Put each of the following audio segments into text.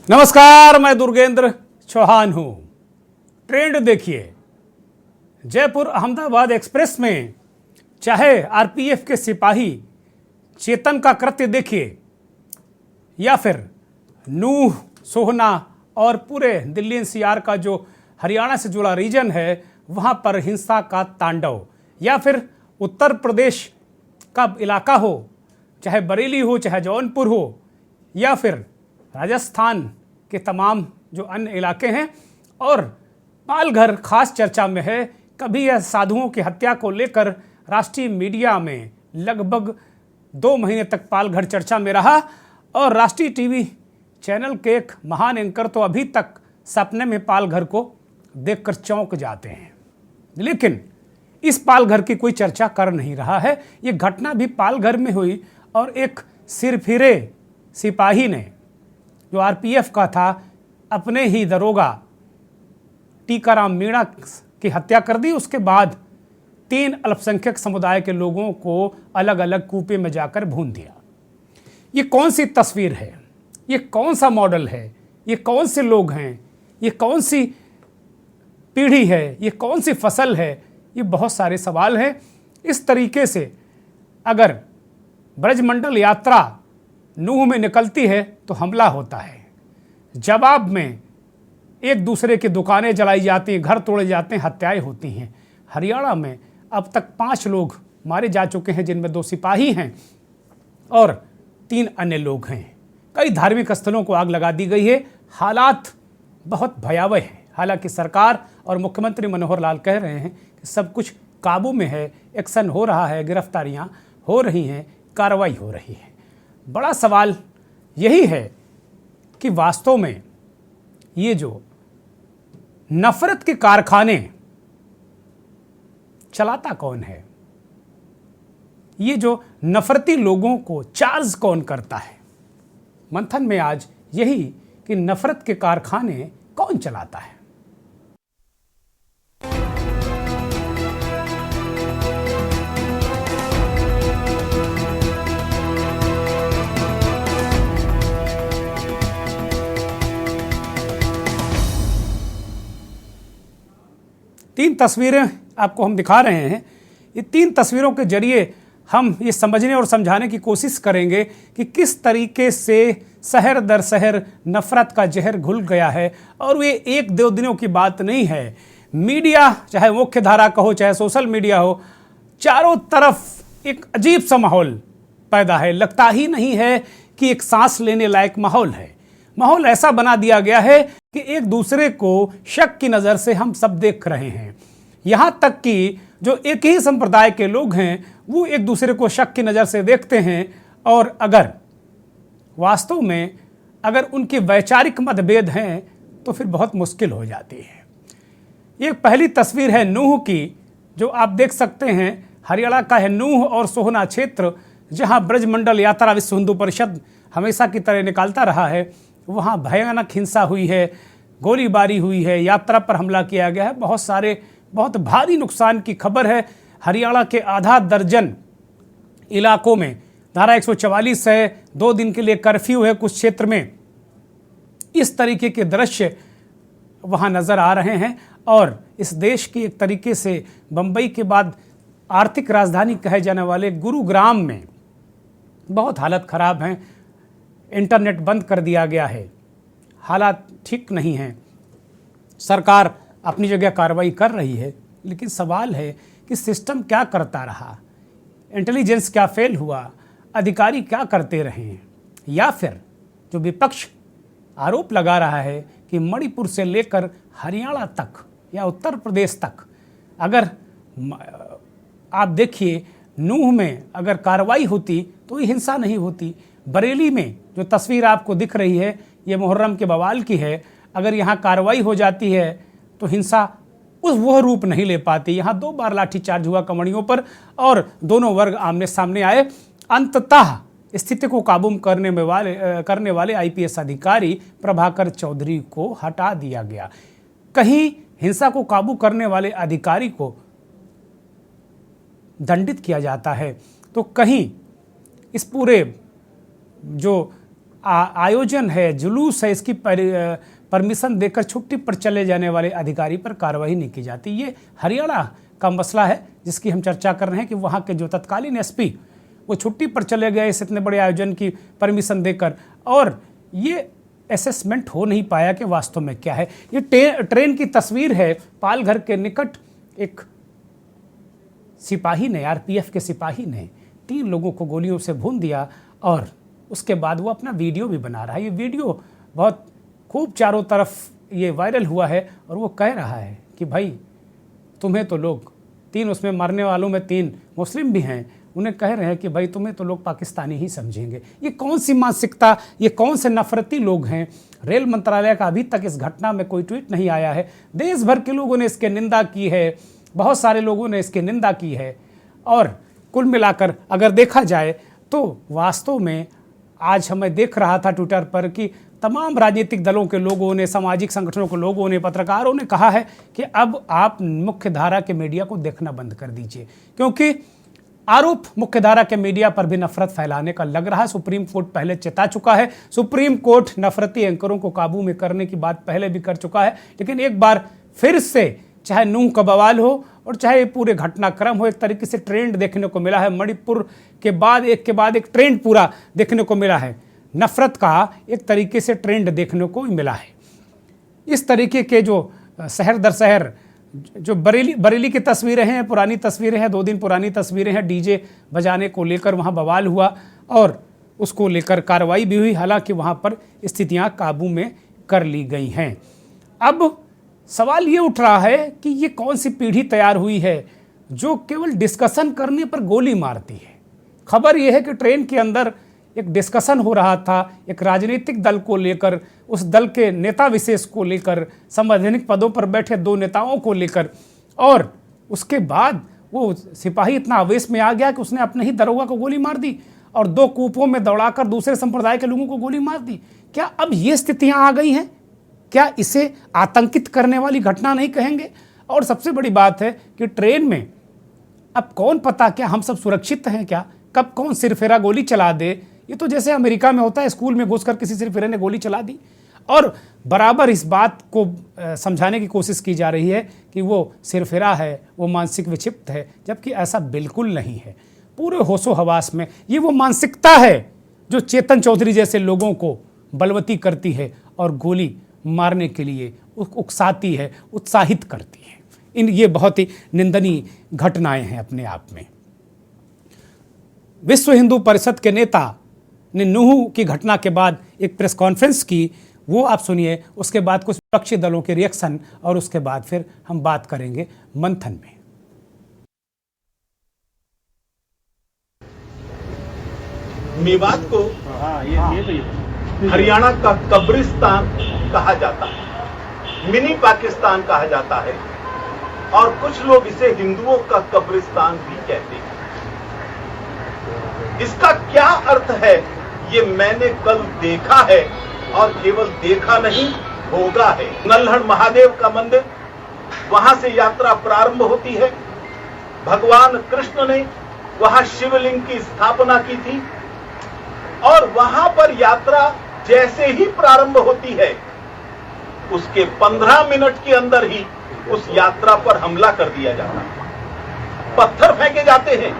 नमस्कार, मैं दुर्गेंद्र चौहान हूं। ट्रेंड देखिए, जयपुर अहमदाबाद एक्सप्रेस में चाहे आरपीएफ के सिपाही चेतन का कृत्य देखिए या फिर नूह, सोहना और पूरे दिल्ली एनसीआर का जो हरियाणा से जुड़ा रीजन है वहां पर हिंसा का तांडव, या फिर उत्तर प्रदेश का इलाका हो, चाहे बरेली हो, चाहे जौनपुर हो, या फिर राजस्थान के तमाम जो अन्य इलाके हैं, और पालघर खास चर्चा में है। कभी यह साधुओं की हत्या को लेकर राष्ट्रीय मीडिया में लगभग 2 महीने तक पालघर चर्चा में रहा और राष्ट्रीय टीवी चैनल के एक महान एंकर तो अभी तक सपने में पालघर को देखकर चौंक जाते हैं। लेकिन इस पालघर की कोई चर्चा कर नहीं रहा है। ये घटना भी पालघर में हुई और एक सिरफिरे सिपाही ने, जो आरपीएफ का था, अपने ही दरोगा टीकाराम मीणा की हत्या कर दी। उसके बाद 3 अल्पसंख्यक समुदाय के लोगों को अलग अलग कूपे में जाकर भून दिया। ये कौन सी तस्वीर है? ये कौन सा मॉडल है? ये कौन से लोग हैं? ये कौन सी पीढ़ी है? ये कौन सी फसल है? ये बहुत सारे सवाल हैं। इस तरीके से अगर ब्रजमंडल यात्रा नूह में निकलती है तो हमला होता है, जवाब में एक दूसरे की दुकानें जलाई जाती हैं, घर तोड़े जाते हैं, हत्याएं होती हैं। हरियाणा में अब तक 5 लोग मारे जा चुके हैं, जिनमें 2 सिपाही हैं और 3 अन्य लोग हैं। कई धार्मिक स्थलों को आग लगा दी गई है। हालात बहुत भयावह हैं। हालांकि सरकार और मुख्यमंत्री मनोहर लाल कह रहे हैं कि सब कुछ काबू में है, एक्शन हो रहा है, गिरफ्तारियां हो रही हैं, कार्रवाई हो रही है। बड़ा सवाल यही है कि वास्तव में ये जो नफरत के कारखाने चलाता कौन है? ये जो नफरती लोगों को चार्ज कौन करता है? मंथन में आज यही कि नफरत के कारखाने कौन चलाता है। तीन तस्वीरें आपको हम दिखा रहे हैं। ये 3 तस्वीरों के जरिए हम ये समझने और समझाने की कोशिश करेंगे कि किस तरीके से शहर दर शहर नफरत का जहर घुल गया है। और ये 1-2 दिनों की बात नहीं है। मीडिया, चाहे मुख्य धारा का हो, चाहे सोशल मीडिया हो, चारों तरफ एक अजीब सा माहौल पैदा है। लगता ही नहीं है कि एक सांस लेने लायक माहौल है। माहौल ऐसा बना दिया गया है कि एक दूसरे को शक की नज़र से हम सब देख रहे हैं। यहाँ तक कि जो एक ही संप्रदाय के लोग हैं वो एक दूसरे को शक की नज़र से देखते हैं, और अगर वास्तव में अगर उनके वैचारिक मतभेद हैं तो फिर बहुत मुश्किल हो जाती है। ये पहली तस्वीर है नूह की, जो आप देख सकते हैं। हरियाणा का है नूह और सोहना क्षेत्र, जहाँ ब्रजमंडल यात्रा विश्व हिंदू परिषद हमेशा की तरह निकालता रहा है। वहाँ भयानक हिंसा हुई है, गोलीबारी हुई है, यात्रा पर हमला किया गया है। बहुत भारी नुकसान की खबर है। हरियाणा के आधा दर्जन इलाकों में धारा 144 है, 2 दिन के लिए कर्फ्यू है कुछ क्षेत्र में। इस तरीके के दृश्य वहाँ नज़र आ रहे हैं। और इस देश की एक तरीके से बम्बई के बाद आर्थिक राजधानी कहे जाने वाले गुरुग्राम में बहुत हालत ख़राब हैं। इंटरनेट बंद कर दिया गया है, हालात ठीक नहीं हैं। सरकार अपनी जगह कार्रवाई कर रही है, लेकिन सवाल है कि सिस्टम क्या करता रहा, इंटेलिजेंस क्या फेल हुआ, अधिकारी क्या करते रहे, या फिर जो विपक्ष आरोप लगा रहा है कि मणिपुर से लेकर हरियाणा तक या उत्तर प्रदेश तक, अगर आप देखिए नूह में अगर कार्रवाई होती तो ये हिंसा नहीं होती। बरेली में जो तस्वीर आपको दिख रही है ये मुहर्रम के बवाल की है। अगर यहाँ कार्रवाई हो जाती है तो हिंसा वह रूप नहीं ले पाती। यहाँ 2 बार लाठीचार्ज हुआ कमड़ियों पर और दोनों वर्ग आमने सामने आए। अंततः स्थिति को काबू करने वाले आईपीएस अधिकारी प्रभाकर चौधरी को हटा दिया गया। कहीं हिंसा को काबू करने वाले अधिकारी को दंडित किया जाता है, तो कहीं इस पूरे जो आयोजन है, जुलूस है, इसकी परमिशन देकर छुट्टी पर चले जाने वाले अधिकारी पर कार्रवाई नहीं की जाती। ये हरियाणा का मसला है जिसकी हम चर्चा कर रहे हैं कि वहाँ के जो तत्कालीन एसपी वो छुट्टी पर चले गए इस इतने बड़े आयोजन की परमिशन देकर, और ये असेसमेंट हो नहीं पाया कि वास्तव में क्या है। ये ट्रेन की तस्वीर है, पालघर के निकट एक सिपाही ने, आरपीएफ के सिपाही ने 3 लोगों को गोलियों से भून दिया और उसके बाद वो अपना वीडियो भी बना रहा है। ये वीडियो बहुत खूब चारों तरफ ये वायरल हुआ है और वो कह रहा है कि भाई तुम्हें तो लोग 3, उसमें मरने वालों में 3 मुस्लिम भी हैं, उन्हें कह रहे हैं कि भाई तुम्हें तो लोग पाकिस्तानी ही समझेंगे। ये कौन सी मानसिकता, ये कौन से नफरती लोग हैं। रेल मंत्रालय का अभी तक इस घटना में कोई ट्वीट नहीं आया है। देश भर के लोगों ने इसकी निंदा की है, बहुत सारे लोगों ने इसकी निंदा की है, और कुल मिलाकर अगर देखा जाए तो वास्तव में आज हमें देख रहा था ट्विटर पर कि तमाम राजनीतिक दलों के लोगों ने, सामाजिक संगठनों के लोगों ने, पत्रकारों ने कहा है कि अब आप मुख्य धारा के मीडिया को देखना बंद कर दीजिए, क्योंकि आरोप मुख्य धारा के मीडिया पर भी नफरत फैलाने का लग रहा है। सुप्रीम कोर्ट पहले चेता चुका है, सुप्रीम कोर्ट नफरती एंकरों को काबू में करने की बात पहले भी कर चुका है, लेकिन एक बार फिर से चाहे नूंह का बवाल हो और चाहे पूरे घटनाक्रम हो, एक तरीके से ट्रेंड देखने को मिला है। मणिपुर के बाद एक ट्रेंड पूरा देखने को मिला है, नफरत का एक तरीके से ट्रेंड देखने को मिला है। इस तरीके के जो शहर दर शहर जो बरेली की तस्वीरें हैं, पुरानी तस्वीरें हैं, 2 दिन पुरानी तस्वीरें हैं, डीजे बजाने को लेकर वहाँ बवाल हुआ और उसको लेकर कार्रवाई भी हुई, हालांकि वहाँ पर स्थितियाँ काबू में कर ली गई हैं। अब सवाल ये उठ रहा है कि ये कौन सी पीढ़ी तैयार हुई है जो केवल डिस्कशन करने पर गोली मारती है। खबर यह है कि ट्रेन के अंदर एक डिस्कशन हो रहा था, एक राजनीतिक दल को लेकर, उस दल के नेता विशेष को लेकर, संवैधानिक पदों पर बैठे 2 नेताओं को लेकर, और उसके बाद वो सिपाही इतना आवेश में आ गया कि उसने अपने ही दरोगा को गोली मार दी और 2 कूपों में दौड़ाकर दूसरे संप्रदाय के लोगों को गोली मार दी। क्या अब ये स्थितियां आ गई हैं? क्या इसे आतंकित करने वाली घटना नहीं कहेंगे? और सबसे बड़ी बात है कि ट्रेन में अब कौन पता क्या हम सब सुरक्षित हैं क्या? कब कौन सिरफिरा गोली चला दे। ये तो जैसे अमेरिका में होता है, स्कूल में घुसकर किसी सिरफिरे ने गोली चला दी, और बराबर इस बात को समझाने की कोशिश की जा रही है कि वो सिरफिरा है, वो मानसिक विक्षिप्त है, जबकि ऐसा बिल्कुल नहीं है। पूरे होशो हवास में ये वो मानसिकता है जो चेतन चौधरी जैसे लोगों को बलवती करती है और गोली मारने के लिए उकसाती है, उत्साहित करती है। ये बहुत ही निंदनीय घटनाएं हैं अपने आप में। विश्व हिंदू परिषद के नेता ने नूंह की घटना के बाद एक प्रेस कॉन्फ्रेंस की, वो आप सुनिए, उसके बाद कुछ विपक्षी दलों के रिएक्शन, और उसके बाद फिर हम बात करेंगे मंथन में। मेवात को हरियाणा का कब्रिस्तान कहा जाता है, मिनी पाकिस्तान कहा जाता है, और कुछ लोग इसे हिंदुओं का कब्रिस्तान भी कहते हैं। इसका क्या अर्थ है ये मैंने कल देखा है, और केवल देखा नहीं, होगा है। नल्हड़ महादेव का मंदिर, वहां से यात्रा प्रारंभ होती है। भगवान कृष्ण ने वहां शिवलिंग की स्थापना की थी, और वहां पर यात्रा जैसे ही प्रारंभ होती है, उसके 15 मिनट के अंदर ही उस यात्रा पर हमला कर दिया जाता है। पत्थर फेंके जाते हैं,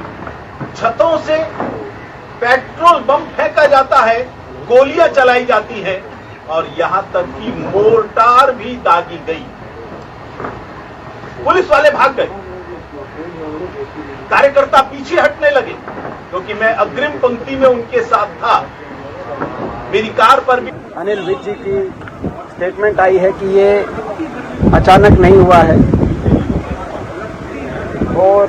छतों से पेट्रोल बम फेंका जाता है, गोलियां चलाई जाती हैं, और यहां तक कि मोर्टार भी दागी गई। पुलिस वाले भाग गए, कार्यकर्ता पीछे हटने लगे, क्योंकि मैं अग्रिम पंक्ति में उनके साथ था। मेरी कार पर भी अनिल विज जी की स्टेटमेंट आई है कि ये अचानक नहीं हुआ है, और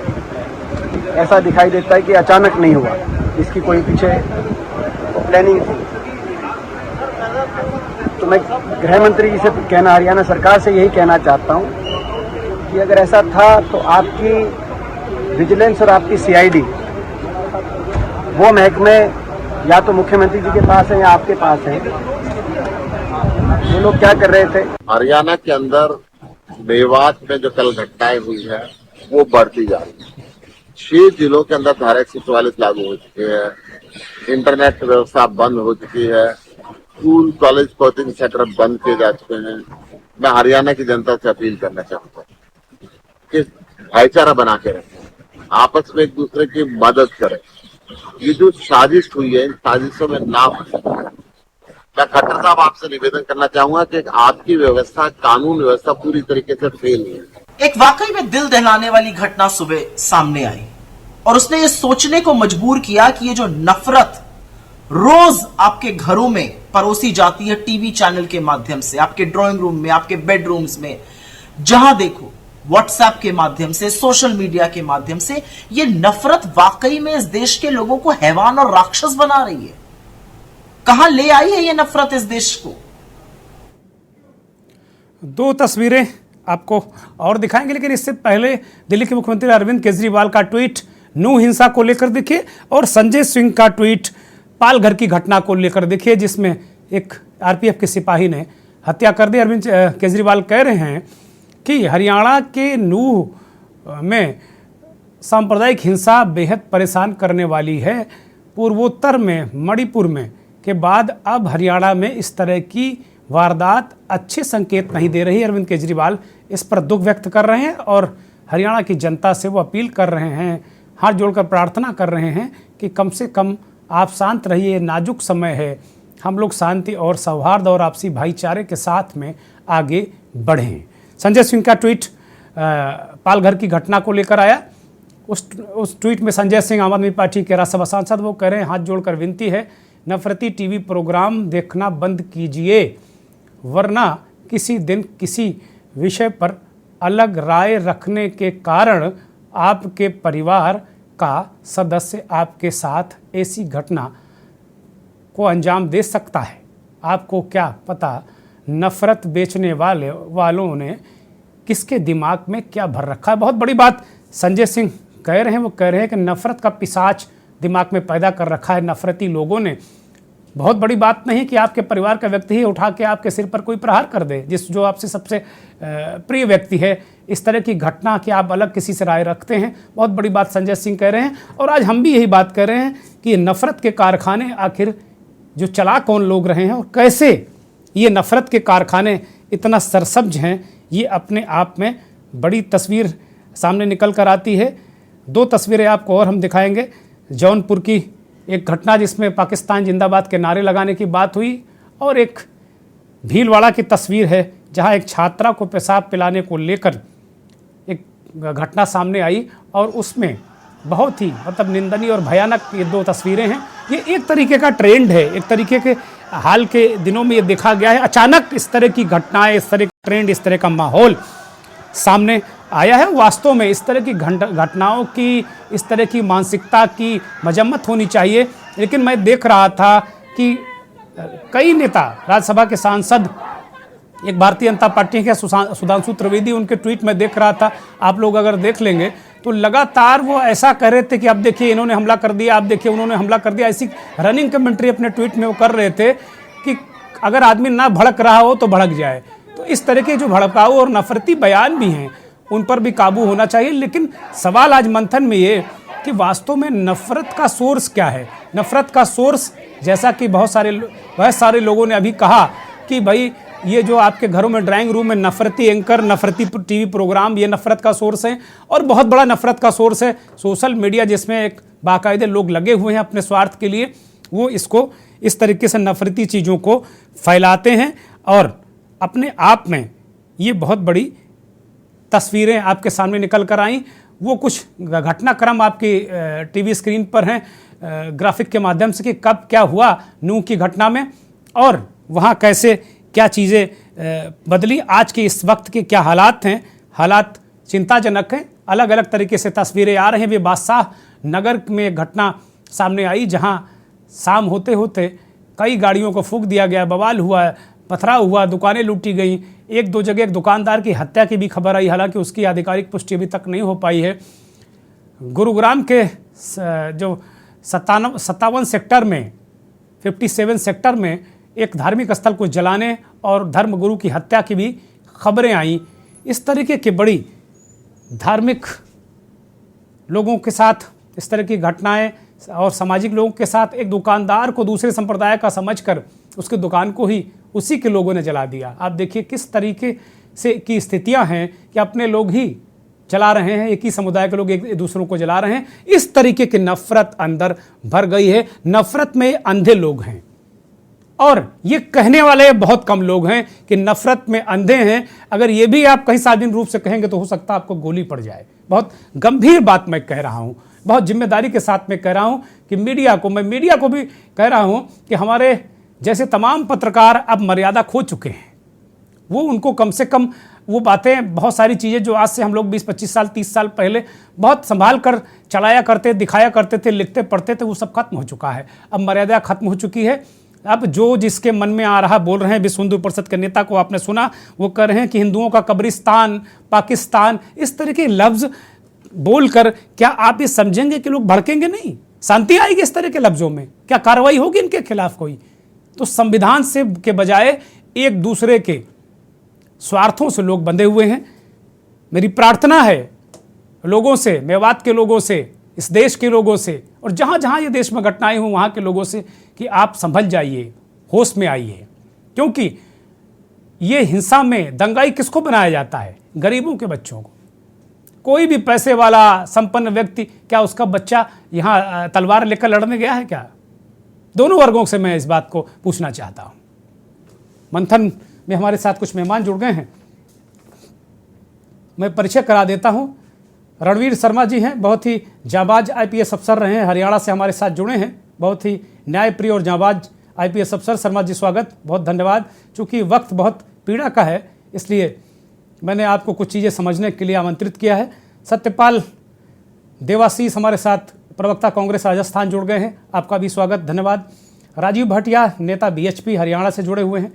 ऐसा दिखाई देता है कि अचानक नहीं हुआ, इसकी कोई पीछे प्लानिंग थी। तो मैं गृह मंत्री जी से कहना, हरियाणा सरकार से यही कहना चाहता हूं कि अगर ऐसा था तो आपकी विजिलेंस और आपकी सीआईडी, वो महकमे या तो मुख्यमंत्री जी के पास है या आपके पास है, वो लोग क्या कर रहे थे? हरियाणा के अंदर मेवात में जो कल घटनाएं हुई है वो बढ़ती जा रही है। 6 जिलों के अंदर धारा 144 लागू हो चुकी है, इंटरनेट व्यवस्था बंद हो चुकी है, स्कूल कॉलेज कोचिंग सेंटर बंद किए जा चुके हैं। मैं हरियाणा की जनता से अपील करना चाहूंगा कि भाईचारा बना के रखें, आपस में एक दूसरे की मदद करें। ये जो साजिश हुई है, इन साजिशों में ना फंसे। मैं खट्टर साहब आपसे निवेदन करना चाहूंगा कि आपकी व्यवस्था, कानून व्यवस्था पूरी तरीके से फेल है। एक वाकई में दिल दहलाने वाली घटना सुबह सामने आई और उसने ये सोचने को मजबूर किया कि ये जो नफरत रोज आपके घरों में परोसी जाती है, टीवी चैनल के माध्यम से, आपके ड्राइंग रूम में, आपके बेडरूम्स में, जहां देखो, व्हाट्सएप के माध्यम से, सोशल मीडिया के माध्यम से, ये नफरत वाकई में इस देश के लोगों को हैवान और राक्षस बना रही है। कहां ले आई है ये नफरत इस देश को? दो तस्वीरें आपको और दिखाएंगे, लेकिन इससे पहले दिल्ली के मुख्यमंत्री अरविंद केजरीवाल का ट्वीट नू हिंसा को लेकर देखिए और संजय सिंह का ट्वीट पालघर की घटना को लेकर देखिए, जिसमें एक आरपीएफ के सिपाही ने हत्या कर दी। अरविंद केजरीवाल कह रहे हैं कि हरियाणा के नूह में सांप्रदायिक हिंसा बेहद परेशान करने वाली है। पूर्वोत्तर में, मणिपुर में के बाद अब हरियाणा में इस तरह की वारदात अच्छे संकेत नहीं दे रही। अरविंद केजरीवाल इस पर दुख व्यक्त कर रहे हैं और हरियाणा की जनता से वो अपील कर रहे हैं, हाथ जोड़कर प्रार्थना कर रहे हैं कि कम से कम आप शांत रहिए, नाजुक समय है, हम लोग शांति और सौहार्द और आपसी भाईचारे के साथ में आगे बढ़ें। संजय सिंह का ट्वीट पालघर की घटना को लेकर आया। उस ट्वीट में संजय सिंह, आम आदमी पार्टी के राज्यसभा सांसद, वो कह रहे हैं, हाथ जोड़कर विनती है, नफरती टीवी प्रोग्राम देखना बंद कीजिए, वरना किसी दिन किसी विषय पर अलग राय रखने के कारण आपके परिवार का सदस्य आपके साथ ऐसी घटना को अंजाम दे सकता है। आपको क्या पता नफरत बेचने वालों ने किसके दिमाग में क्या भर रखा है। बहुत बड़ी बात संजय सिंह कह रहे हैं। वो कह रहे हैं कि नफरत का पिशाच दिमाग में पैदा कर रखा है नफरती लोगों ने। बहुत बड़ी बात नहीं कि आपके परिवार का व्यक्ति ही उठा के आपके सिर पर कोई प्रहार कर दे, जो आपसे सबसे प्रिय व्यक्ति है। इस तरह की घटना कि आप अलग किसी से राय रखते हैं, बहुत बड़ी बात संजय सिंह कह रहे हैं। और आज हम भी यही बात कर रहे हैं कि ये नफरत के कारखाने आखिर जो चला कौन लोग रहे हैं और कैसे ये नफरत के कारखाने इतना सरसब्ज हैं, ये अपने आप में बड़ी तस्वीर सामने निकल कर आती है। दो तस्वीरें आपको और हम दिखाएंगे। जौनपुर की एक घटना जिसमें पाकिस्तान जिंदाबाद के नारे लगाने की बात हुई, और एक भीलवाड़ा की तस्वीर है जहां एक छात्रा को पेशाब पिलाने को लेकर एक घटना सामने आई और उसमें बहुत ही निंदनीय और भयानक ये दो तस्वीरें हैं। ये एक तरीके का ट्रेंड है, एक तरीके के हाल के दिनों में ये देखा गया है। अचानक इस तरह की घटनाएं, इस तरह का ट्रेंड, इस तरह का माहौल सामने आया है। वास्तव में इस तरह की घटनाओं की, इस तरह की मानसिकता की मजम्मत होनी चाहिए। लेकिन मैं देख रहा था कि कई नेता, राज्यसभा के सांसद, एक भारतीय जनता पार्टी के सुधांशु त्रिवेदी, उनके ट्वीट में देख रहा था, आप लोग अगर देख लेंगे तो लगातार वो ऐसा कह रहे थे कि अब देखिए इन्होंने हमला कर दिया, अब देखिए उन्होंने हमला कर दिया। ऐसी रनिंग कमेंट्री अपने ट्वीट में वो कर रहे थे कि अगर आदमी ना भड़क रहा हो तो भड़क जाए। तो इस तरह के जो भड़काऊ और नफरती बयान भी हैं, उन पर भी काबू होना चाहिए। लेकिन सवाल आज मंथन में ये कि वास्तव में नफरत का सोर्स क्या है। नफरत का सोर्स, जैसा कि बहुत सारे लोगों ने अभी कहा कि भाई ये जो आपके घरों में, ड्राइंग रूम में नफरती एंकर, नफरती टीवी प्रोग्राम, ये नफरत का सोर्स है। और बहुत बड़ा नफरत का सोर्स है सोशल मीडिया, जिसमें एक बाकायदे लोग लगे हुए हैं अपने स्वार्थ के लिए। वो इसको इस तरीके से नफरती चीज़ों को फैलाते हैं और अपने आप में ये बहुत बड़ी तस्वीरें आपके सामने निकल कर आई। वो कुछ घटनाक्रम आपकी टीवी स्क्रीन पर हैं ग्राफिक के माध्यम से कि कब क्या हुआ नूह की घटना में और वहाँ कैसे क्या चीज़ें बदली। आज के इस वक्त के क्या हालात हैं, हालात चिंताजनक हैं। अलग अलग तरीके से तस्वीरें आ रही हैं। वे बादशाह नगर में एक घटना सामने आई जहां शाम होते होते कई गाड़ियों को फूंक दिया गया, बवाल हुआ, पथराव हुआ, दुकानें लूटी गई। एक दो जगह एक दुकानदार की हत्या की भी खबर आई, हालांकि उसकी आधिकारिक पुष्टि अभी तक नहीं हो पाई है। गुरुग्राम के जो 57 सेक्टर में, 57 सेक्टर में एक धार्मिक स्थल को जलाने और धर्मगुरु की हत्या की भी खबरें आई। इस तरीके की बड़ी धार्मिक लोगों के साथ इस तरह की घटनाएं और सामाजिक लोगों के साथ, एक दुकानदार को दूसरे संप्रदाय का समझकर उसकी दुकान को ही उसी के लोगों ने जला दिया। आप देखिए किस तरीके से की स्थितियां हैं कि अपने लोग ही जला रहे हैं, एक ही समुदाय के लोग एक दूसरों को जला रहे हैं। इस तरीके की नफरत अंदर भर गई है। नफरत में अंधे लोग हैं और ये कहने वाले बहुत कम लोग हैं कि नफरत में अंधे हैं। अगर ये भी आप कहीं सार्वजनिक रूप से कहेंगे तो हो सकता है आपको गोली पड़ जाए। बहुत गंभीर बात मैं कह रहा हूं, बहुत जिम्मेदारी के साथ मैं कह रहा हूं कि मीडिया को भी कह रहा हूं कि हमारे जैसे तमाम पत्रकार अब मर्यादा खो चुके हैं। वो उनको कम से कम वो बातें, बहुत सारी चीज़ें जो आज से हम लोग 20-25 साल 30 साल पहले बहुत संभाल कर चलाया करते, दिखाया करते थे, लिखते पढ़ते थे, वो सब खत्म हो चुका है। अब मर्यादा खत्म हो चुकी है। अब जो जिसके मन में आ रहा बोल रहे हैं। विश्व हिंदू परिषद के नेता को आपने सुना, वो कह रहे हैं कि हिंदुओं का कब्रिस्तान, पाकिस्तान, इस तरह के लफ्ज़ बोलकर क्या आप ये समझेंगे कि लोग भड़केंगे नहीं? शांति आएगी इस तरह के लफ्ज़ों में? क्या कार्रवाई होगी इनके खिलाफ कोई? तो संविधान से के बजाय एक दूसरे के स्वार्थों से लोग बंधे हुए हैं। मेरी प्रार्थना है लोगों से, मेवात के लोगों से, इस देश के लोगों से और जहाँ जहाँ ये देश में घटनाएं हुई वहाँ के लोगों से कि आप संभल जाइए, होश में आइए। क्योंकि ये हिंसा में दंगाई किसको बनाया जाता है? गरीबों के बच्चों को। कोई भी पैसे वाला संपन्न व्यक्ति, क्या उसका बच्चा यहाँ तलवार लेकर लड़ने गया है क्या? दोनों वर्गों से मैं इस बात को पूछना चाहता हूँ। मंथन में हमारे साथ कुछ मेहमान जुड़ गए हैं, मैं परिचय करा देता हूँ। रणवीर शर्मा जी हैं, बहुत ही जाबाज आईपीएस अफसर रहे हैं, हरियाणा से हमारे साथ जुड़े हैं, बहुत ही न्यायप्रिय और जाबाज आईपीएस अफसर। शर्मा जी स्वागत, बहुत धन्यवाद। चूँकि वक्त बहुत पीड़ा का है इसलिए मैंने आपको कुछ चीज़ें समझने के लिए आमंत्रित किया है। सत्यपाल देवाशीष हमारे साथ प्रवक्ता कांग्रेस राजस्थान जुड़ गए हैं, आपका भी स्वागत, धन्यवाद। राजीव भटिया नेता बीएचपी हरियाणा से जुड़े हुए हैं,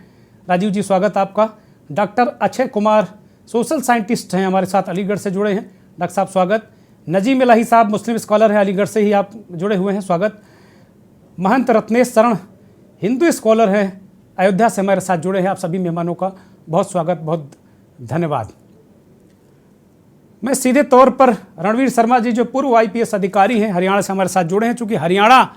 राजीव जी स्वागत आपका। Doctor Akshay Kumar social scientist हैं, हमारे साथ अलीगढ़ से जुड़े हैं, डॉक्टर साहब स्वागत। नजीम इलाही साहब मुस्लिम स्कॉलर हैं, अलीगढ़ से ही आप जुड़े हुए हैं, स्वागत। महंत रत्नेश शरण हिंदू स्कॉलर हैं, अयोध्या से हमारे साथ जुड़े हैं। आप सभी मेहमानों का बहुत स्वागत, बहुत धन्यवाद। मैं सीधे तौर पर रणवीर शर्मा जी जो पूर्व आईपीएस अधिकारी हैं, हरियाणा से हमारे साथ जुड़े हैं। चूँकि हरियाणा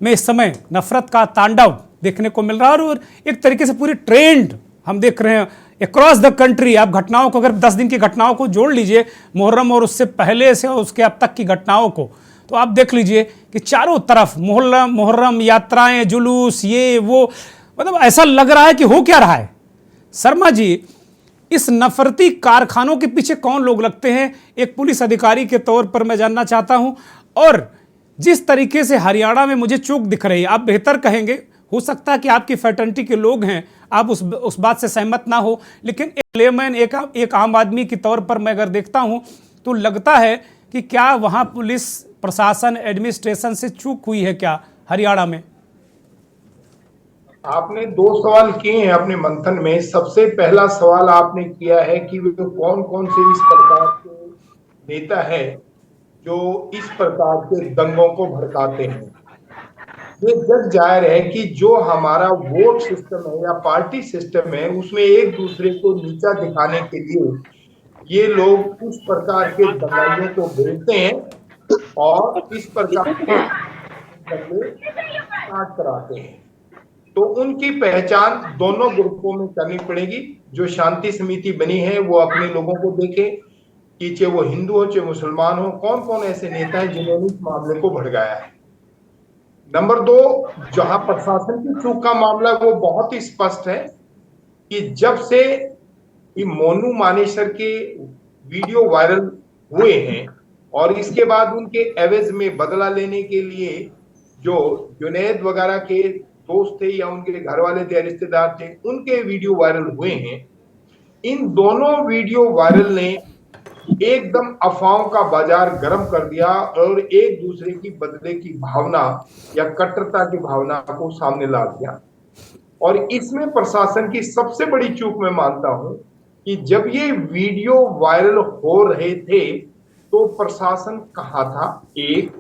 में इस समय नफरत का तांडव देखने को मिल रहा है और एक तरीके से पूरी ट्रेंड हम देख रहे हैं अक्रॉस द कंट्री। आप घटनाओं को, अगर 10 दिन की घटनाओं को जोड़ लीजिए, मुहर्रम और उससे पहले से और उसके अब तक की घटनाओं को, तो आप देख लीजिए कि चारों तरफ मुहर्रम यात्राएं, जुलूस, ये वो, मतलब ऐसा लग रहा है कि हो क्या रहा है। शर्मा जी, इस नफरती कारखानों के पीछे कौन लोग लगते हैं? एक पुलिस अधिकारी के तौर पर मैं जानना चाहता हूं। और जिस तरीके से हरियाणा में मुझे चूक दिख रही है, आप बेहतर कहेंगे, हो सकता है कि आपकी फैटर्निटी के लोग हैं, आप उस बात से सहमत ना हो, लेकिन एक लेमैन, एक आम आदमी के तौर पर मैं अगर देखता हूं तो लगता है कि क्या वहां पुलिस प्रशासन, एडमिनिस्ट्रेशन से चूक हुई है क्या हरियाणा में? आपने 2 सवाल किए हैं अपने मंथन में। सबसे पहला सवाल आपने किया है कि वे कौन कौन से इस प्रकार के नेता है जो इस प्रकार के दंगों को भड़काते हैं। ये जग जाहिर है कि जो हमारा वोट सिस्टम है या पार्टी सिस्टम है, उसमें एक दूसरे को नीचा दिखाने के लिए ये लोग इस प्रकार के दंगाइयों को भेजते हैं और इस प्रकार के स्टार्ट कराते हैं। तो उनकी पहचान दोनों ग्रुपों में करनी पड़ेगी। जो शांति समिति बनी है वो अपने लोगों को देखे कि चाहे वो हिंदू हो चाहे मुसलमान हो, कौन कौन ऐसे नेता हैं जिन्होंने इस मामले को भड़काया है। नंबर 2, जहां प्रशासन की चूक का मामला वो बहुत ही स्पष्ट है कि जब से ये मोनू मानेसर के वीडियो वायरल हुए हैं और इसके बाद उनके एवज में बदला लेने के लिए जो जुनैद वगैरह के दोस्त थे या उनके घर वाले थे, रिश्तेदार थे, उनके वीडियो वायरल हुए हैं। इन दोनों वीडियो वायरल ने एकदम अफवाहों का बाजार गर्म कर दिया और एक दूसरे की बदले की भावना या कट्टरता की भावना को सामने ला दिया। और इसमें प्रशासन की सबसे बड़ी चूक मैं मानता हूं कि जब ये वीडियो वायरल हो रहे थे तो प्रशासन कहां था? एक,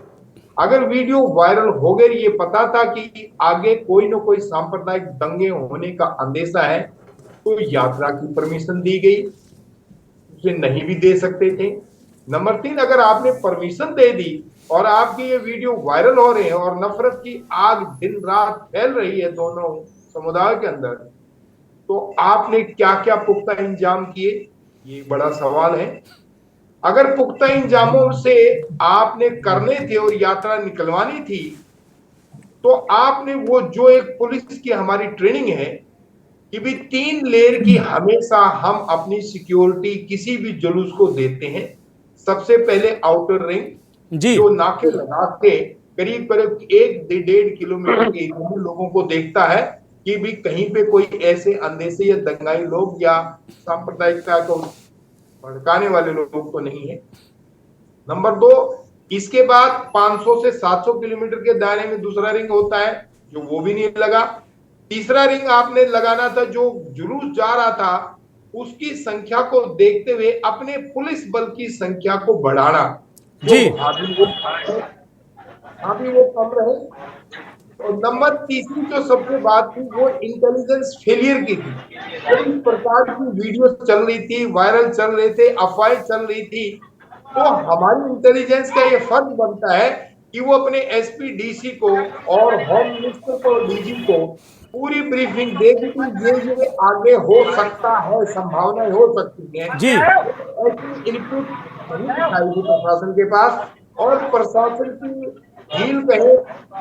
अगर वीडियो वायरल हो गए, ये पता था कि आगे कोई ना कोई सांप्रदायिक दंगे होने का अंदेशा है, तो यात्रा की परमिशन दी गई, उसे नहीं भी दे सकते थे। नंबर 3, अगर आपने परमिशन दे दी और आपके ये वीडियो वायरल हो रहे हैं और नफरत की आग दिन रात फैल रही है दोनों समुदाय के अंदर, तो आपने क्या क्या पुख्ता इंतजाम किए, ये बड़ा सवाल है। अगर पुख्ता इंतजामों से आपने करने थे और यात्रा निकलवानी थी, तो आपने वो जो एक पुलिस की हमारी ट्रेनिंग है कि भी 3 लेयर की हमेशा हम अपनी सिक्योरिटी किसी भी जुलूस को देते हैं। सबसे पहले आउटर रिंग, जी जो नाके लगा के करीब करीब 1-1.5 किलोमीटर के एरिया में लोगों को देखता है कि भी कहीं पे कोई ऐसे अंदेशे या दंगाई लोग या सांप्रदायिकता को भड़काने वाले लोग तो नहीं है। नंबर 2, इसके बाद 500 से 700 किलोमीटर के दायरे में दूसरा रिंग होता है, जो वो भी नहीं लगा। तीसरा रिंग आपने लगाना था, जो जुलूस जा रहा था उसकी संख्या को देखते हुए अपने पुलिस बल की संख्या को बढ़ाना, जी अभी वो कम रहे। और नंबर तीसरी जो सबसे बात थी वो इंटेलिजेंस फेलियर की थी। तो इस प्रकार की वीडियो चल रही थी, वायरल चल रहे थे, अफवाहें चल रही थी, तो हमारी इंटेलिजेंस का ये फर्ज बनता है कि वो अपने एसपी डीसी को और होम मिनिस्टर को, डीजी को पूरी ब्रीफिंग देगी कि ये आगे हो सकता है, संभावनाएं हो सकती हैं जी। ऐसी इनपुट नहीं दिखाई दी प्रशासन के पास, और प्रशासन की ढील कहे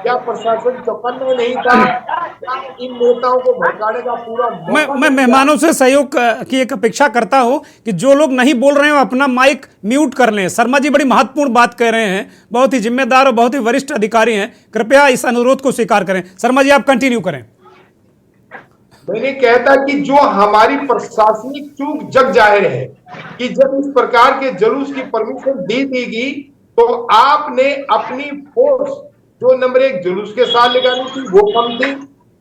या प्रशासन चौकन्ना नहीं था, या इन नेताओं को भड़काने का पूरा मैं मेहमानों से सहयोग की एक अपेक्षा करता हूं कि जो लोग नहीं बोल रहे हो अपना माइक म्यूट कर लें। शर्मा जी बड़ी महत्वपूर्ण बात कह रहे हैं, बहुत ही जिम्मेदार और बहुत ही वरिष्ठ अधिकारी हैं, कृपया इस अनुरोध को स्वीकार करें। शर्मा जी आप कंटिन्यू करें। मैंने कहता कि जो हमारी प्रशासनिक चूक जग जाहिर है कि जब इस प्रकार के जुलूस की परमिशन दी गई, तो आपने अपनी फोर्स जो नंबर 1 जुलूस के साथ लगानी थी वो कम थी,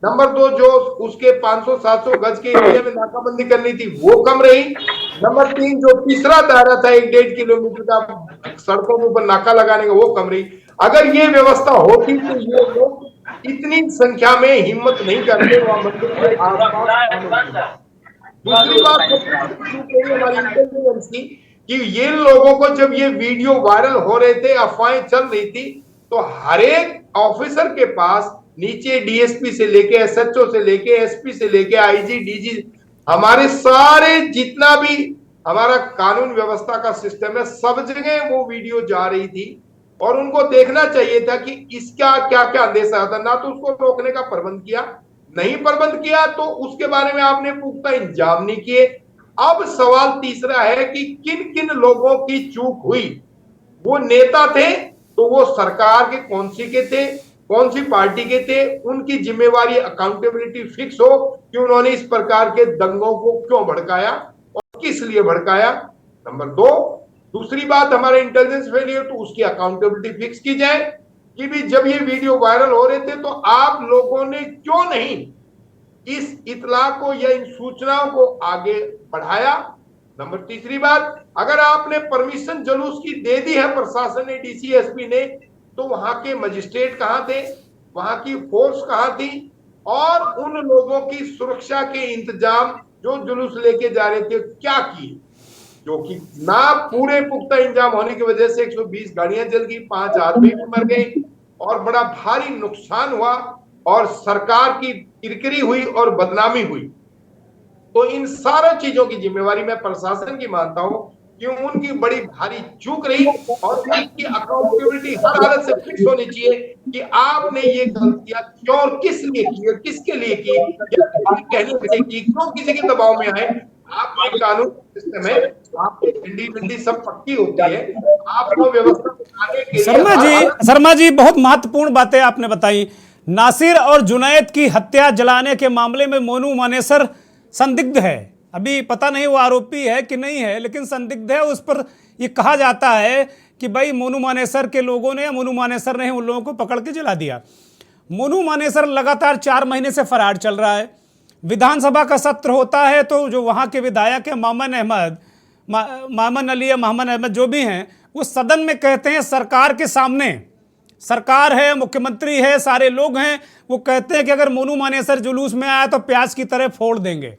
नंबर 2 जो उसके 500-700 गज के एरिया में नाकाबंदी करनी थी वो कम रही, नंबर 3 जो तीसरा दायरा था 1-1.5 किलोमीटर का सड़कों के ऊपर नाका लगाने का वो कम रही। अगर ये व्यवस्था होती तो ये लोग इतनी संख्या में हिम्मत नहीं करते वहां मंदिर के आसपास। दूसरी बात हमारी इंटेलिजेंस की कि ये लोगों को जब ये वीडियो वायरल हो रहे थे, अफवाहें चल रही थी, तो हर एक ऑफिसर के पास नीचे डीएसपी से लेके एसएचओ से लेके एसपी से लेके आईजी डीजी, हमारे सारे जितना भी हमारा कानून व्यवस्था का सिस्टम है, सब जगह वो वीडियो जा रही थी और उनको देखना चाहिए था कि इसका क्या क्या अंदेशा था। ना तो उसको रोकने का प्रबंध किया, नहीं प्रबंध किया तो उसके बारे में आपने पुख्ता इंतजाम नहीं किए। अब सवाल तीसरा है कि किन किन लोगों की चूक हुई। वो नेता थे तो वो सरकार के कौन सी के थे, कौन सी पार्टी के थे, उनकी जिम्मेवारी अकाउंटेबिलिटी फिक्स हो कि उन्होंने इस प्रकार के दंगों को क्यों भड़काया और किस लिए भड़काया। नंबर 2, दूसरी बात हमारे इंटेलिजेंस फेलियर, तो उसकी अकाउंटेबिलिटी फिक्स की जाए कि भी जब ये वीडियो वायरल हो रहे थे तो आप लोगों ने क्यों नहीं इस इतला को या इन सूचनाओं को आगे बढ़ाया। नंबर तीसरी बात, अगर आपने परमिशन जुलूस की दे दी है प्रशासन ने, डीसी एसपी ने, तो वहां के मजिस्ट्रेट कहां थे, वहां की फोर्स कहां थी, और उन लोगों की सुरक्षा के इंतजाम जो जुलूस लेके जा रहे थे क्या किए, जो कि ना पूरे पुख्ता इंतजाम होने की वजह से 120 गाड़ियां जल गई, 5 आदमी भी मर गए और बड़ा भारी नुकसान हुआ और सरकार की किरकिरी हुई और बदनामी हुई। तो इन सारी चीजों की जिम्मेवारी मैं प्रशासन की मानता हूं कि उनकी बड़ी भारी चूक रही और इनकी अकाउंटेबिलिटी हर हालत से फिक्स होनी चाहिए कि आपने ये गलतियां क्यों और किस लिए की और किसके लिए की, कहने से की, क्यों किसी के दबाव में आए। आपके कानून सिस्टम है, आपकी भिंडी सब पक्की होती है, आपको व्यवस्था बनाने के लिए। शर्मा जी बहुत महत्वपूर्ण बातें आपने बताई। नासिर और जुनैद की हत्या जलाने के मामले में मोनू मानेसर संदिग्ध है, अभी पता नहीं वो आरोपी है कि नहीं है, लेकिन संदिग्ध है। उस पर ये कहा जाता है कि भाई मोनू मानेसर के लोगों ने या मोनू मानेसर ने उन लोगों को पकड़ के जला दिया। मोनू मानेसर लगातार 4 महीने से फरार चल रहा है। विधानसभा का सत्र होता है तो जो वहाँ के विधायक हैं मामन अली या मोहम्मद अहमद जो भी हैं, वो सदन में कहते हैं सरकार के सामने, सरकार है, मुख्यमंत्री है, सारे लोग हैं, वो कहते हैं कि अगर मोनू मानेसर जुलूस में आया तो प्याज की तरह फोड़ देंगे।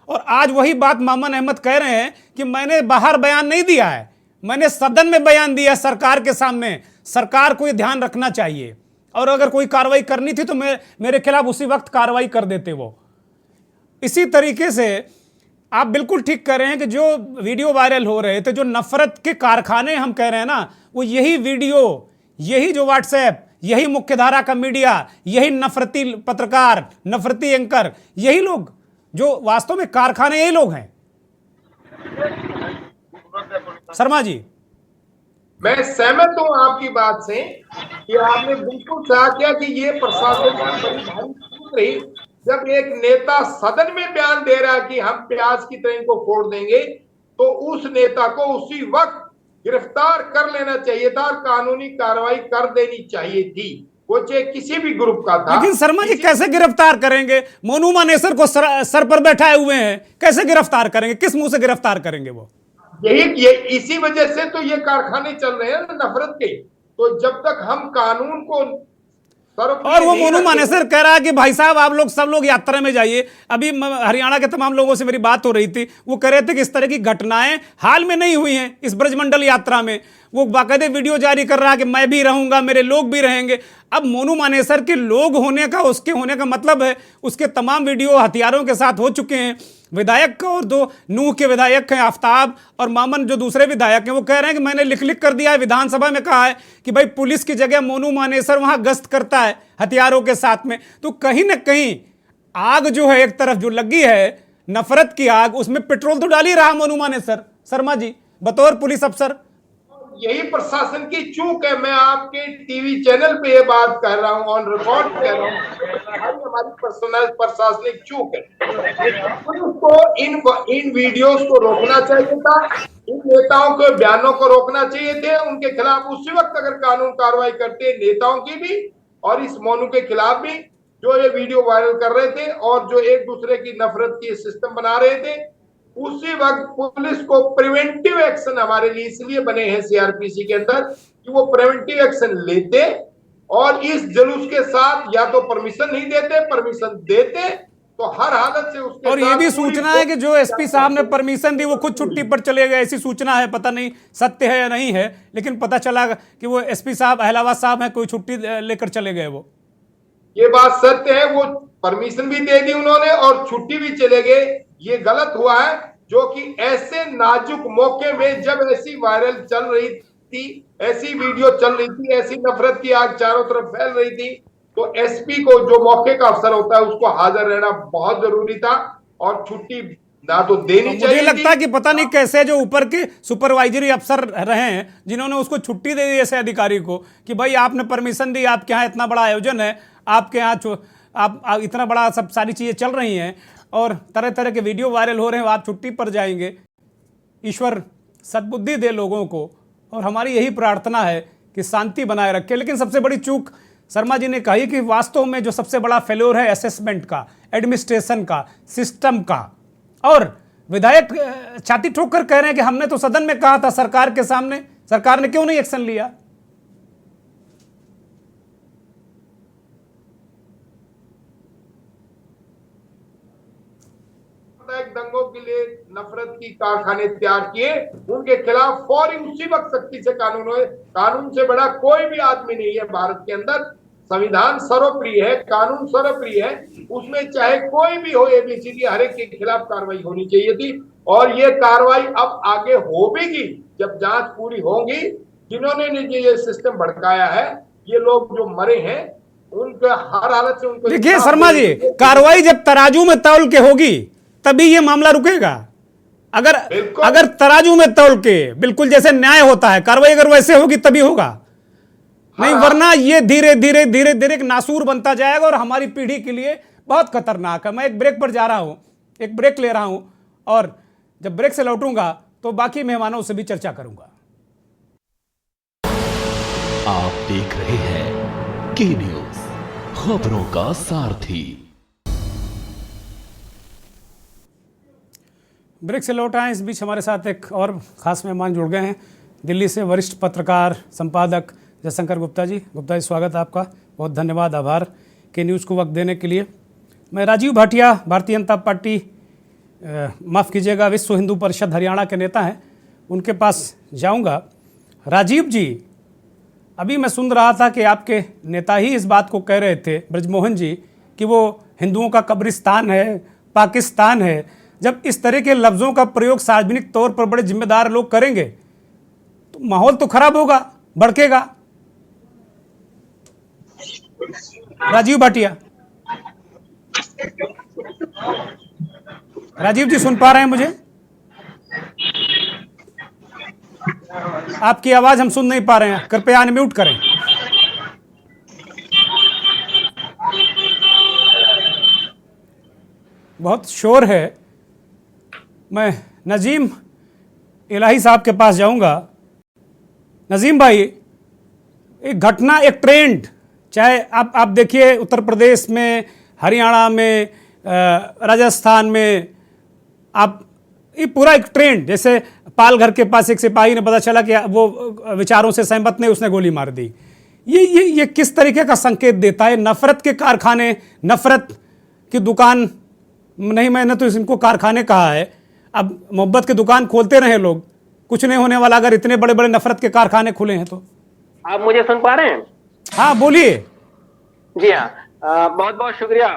और आज वही बात मामन अहमद कह रहे हैं कि मैंने बाहर बयान नहीं दिया है, मैंने सदन में बयान दिया सरकार के सामने। सरकार को ये ध्यान रखना चाहिए। और अगर कोई कार्रवाई करनी थी तो मेरे खिलाफ उसी वक्त कार्रवाई कर देते वो। इसी तरीके से आप बिल्कुल ठीक कह रहे हैं कि जो वीडियो वायरल हो रहे थे, जो नफरत के कारखाने हम कह रहे हैं ना, वो यही वीडियो, यही जो व्हाट्सएप, यही मुख्यधारा का मीडिया, यही नफरती पत्रकार, नफरती एंकर, यही लोग जो वास्तव में कारखाने, यही लोग हैं। शर्मा जी, मैं सहमत हूं आपकी बात से कि आपने बिल्कुल सही किया कि ये प्रशासन की बड़ी भारी चूक रही जब एक नेता सदन में बयान दे रहा है कि हम प्याज की तरह इनको फोड़ देंगे, तो उस नेता को उसी वक्त गिरफ्तार कर लेना चाहिए था और कानूनी कार्रवाई कर देनी चाहिए थी, वो चाहे किसी भी ग्रुप का था। लेकिन शर्मा जी कैसे गिरफ्तार करेंगे? मोनू मानेसर को सर पर बैठाए हुए हैं, कैसे गिरफ्तार करेंगे? किस मुंह से गिरफ्तार करेंगे वो? ये इसी वजह से तो ये कारखाने चल रहे हैं नफरत के। तो जब तक हम कानून को और वो मोनू मानेसर कह रहा है कि भाई साहब आप लोग सब लोग यात्रा में जाइए। अभी हरियाणा के तमाम लोगों से मेरी बात हो रही थी, वो कह रहे थे कि इस तरह की घटनाएं हाल में नहीं हुई हैं इस ब्रजमंडल यात्रा में। वो बाकायदे वीडियो जारी कर रहा है कि मैं भी रहूंगा, मेरे लोग भी रहेंगे। अब मोनू मानेसर के लोग होने का, उसके होने का मतलब है उसके तमाम वीडियो हथियारों के साथ हो चुके हैं। विधायक और दो नूह के विधायक हैं, आफ्ताब और मामन जो दूसरे विधायक हैं, वो कह रहे हैं कि मैंने लिख कर दिया है, विधानसभा में कहा है कि भाई पुलिस की जगह मोनू मानेसर वहां गश्त करता है हथियारों के साथ में। तो कहीं ना कहीं आग जो है एक तरफ जो लगी है नफरत की आग, उसमें पेट्रोल तो डाल ही रहा मोनू मानेसर। शर्मा जी बतौर पुलिस अफसर, यही प्रशासन की चूक है। मैं आपके टीवी चैनल पे ये बात कर रहा हूँ, ऑन रिकॉर्ड कह रहा हूँ, हमारी प्रशासनिक चूक है। उसको इन वीडियोस को रोकना चाहिए था, इन नेताओं के बयानों को रोकना चाहिए थे। उनके खिलाफ उसी वक्त अगर कानून कार्रवाई करते, नेताओं की भी और इस मोनू के खिलाफ भी जो ये वीडियो वायरल कर रहे थे और जो एक दूसरे की नफरत की सिस्टम बना रहे थे, उसी वक्त पुलिस को प्रिवेंटिव एक्शन, हमारे लिए इसलिए बने हैं सीआरपीसी के अंदर कि वो प्रिवेंटिव एक्शन लेते और इस जुलूस के साथ या तो परमिशन नहीं देते, परमिशन देते तो हर हालत से उसके और ये भी सूचना है कि जो एसपी साहब ने परमिशन दी वो खुद छुट्टी पर चले गए, ऐसी सूचना है। पता नहीं सत्य है या नहीं है, लेकिन पता चला कि वो एसपी साहब अहलावाद साहब हैं, कोई छुट्टी लेकर चले गए। वो ये बात सत्य है, वो परमिशन भी दे दी उन्होंने और छुट्टी भी चले गए। ये गलत हुआ है, जो कि ऐसे नाजुक मौके में जब ऐसी वायरल चल रही थी, ऐसी वीडियो चल रही थी, ऐसी नफरत की आग चारों तरफ फैल रही थी, तो एसपी को जो मौके का अफसर होता है उसको हाजिर रहना बहुत जरूरी था और छुट्टी ना तो देनी चाहिए। मुझे लगता है कि पता नहीं कैसे जो ऊपर के सुपरवाइजरी अफसर रहे हैं जिन्होंने उसको छुट्टी दे दी ऐसे अधिकारी को कि भाई आपने परमिशन दी, आपके यहाँ इतना बड़ा आयोजन है, आपके यहाँ आप इतना बड़ा सब सारी चीजें चल रही हैं और तरह तरह के वीडियो वायरल हो रहे हैं, आप छुट्टी पर जाएंगे। ईश्वर सद्बुद्धि दे लोगों को और हमारी यही प्रार्थना है कि शांति बनाए रखे। लेकिन सबसे बड़ी चूक शर्मा जी ने कही कि वास्तव में जो सबसे बड़ा फेल्योर है असेसमेंट का, एडमिनिस्ट्रेशन का, सिस्टम का। और विधायक छाती ठोक कर कह रहे हैं कि हमने तो सदन में कहा था सरकार के सामने, सरकार ने क्यों नहीं एक्शन लिया? दंगों के लिए नफरत की कारखाने तैयार किए, उनके खिलाफ फौरी उसी वक्त सख्ती से कानून हो। कानून से बड़ा कोई भी आदमी नहीं है भारत के अंदर। संविधान सर्वप्रिय है, कानून सर्वप्रिय है, उसमें चाहे कोई भी हो एबीसीडी, हर एक के खिलाफ कार्रवाई होनी चाहिए थी और ये कार्रवाई अब आगे होगी जब जांच पूरी होगी। जिन्होंने ये सिस्टम भड़काया है, ये लोग जो मरे हैं, उनके हर हालत से उनको। देखिए शर्मा जी, कार्रवाई जब तराजू में तौल के होगी तभी ये मामला रुकेगा। अगर तराजू में तौल के बिल्कुल जैसे न्याय होता है, कार्रवाई अगर वैसे होगी तभी होगा, नहीं वरना ये धीरे धीरे धीरे धीरे एक नासूर बनता जाएगा और हमारी पीढ़ी के लिए बहुत खतरनाक है। मैं एक ब्रेक पर जा रहा हूं, एक ब्रेक ले रहा हूं और जब ब्रेक से लौटूंगा तो बाकी मेहमानों से भी चर्चा करूंगा। आप देख रहे हैं के न्यूज, खबरों का सारथी। ब्रेक से लौट आए, इस बीच हमारे साथ एक और खास मेहमान जुड़ गए हैं, दिल्ली से वरिष्ठ पत्रकार संपादक जयशंकर गुप्ता जी। गुप्ता जी स्वागत है आपका, बहुत धन्यवाद, आभार के न्यूज़ को वक्त देने के लिए। मैं राजीव भाटिया, भारतीय जनता पार्टी, माफ़ कीजिएगा, विश्व हिंदू परिषद हरियाणा के नेता हैं, उनके पास जाऊंगा। राजीव जी, अभी मैं सुन रहा था कि आपके नेता ही इस बात को कह रहे थे, ब्रजमोहन जी, कि वो हिंदुओं का कब्रिस्तान है, पाकिस्तान है। जब इस तरह के लफ्ज़ों का प्रयोग सार्वजनिक तौर पर बड़े जिम्मेदार लोग करेंगे तो माहौल तो खराब होगा, भड़केगा। राजीव भाटिया, राजीव जी सुन पा रहे हैं मुझे? आपकी आवाज हम सुन नहीं पा रहे हैं, कृपया अनम्यूट करें। बहुत शोर है। मैं नजीम इलाही साहब के पास जाऊंगा। नजीम भाई, एक घटना, एक ट्रेंड, चाहे आप देखिए उत्तर प्रदेश में, हरियाणा में, राजस्थान में, आप ये पूरा एक ट्रेंड, जैसे पालघर के पास एक सिपाही ने पता चला कि वो विचारों से सहमत नहीं, उसने गोली मार दी। ये किस तरीके का संकेत देता है? नफरत के कारखाने, नफरत की दुकान नहीं, मैंने तो इनको कारखाने कहा है। अब मोहब्बत की दुकान खोलते रहे लोग, कुछ नहीं होने वाला अगर इतने बड़े बड़े नफरत के कारखाने खुले हैं तो। आप मुझे सुन पा रहे हैं? हाँ बोलिए। जी हाँ, बहुत बहुत शुक्रिया।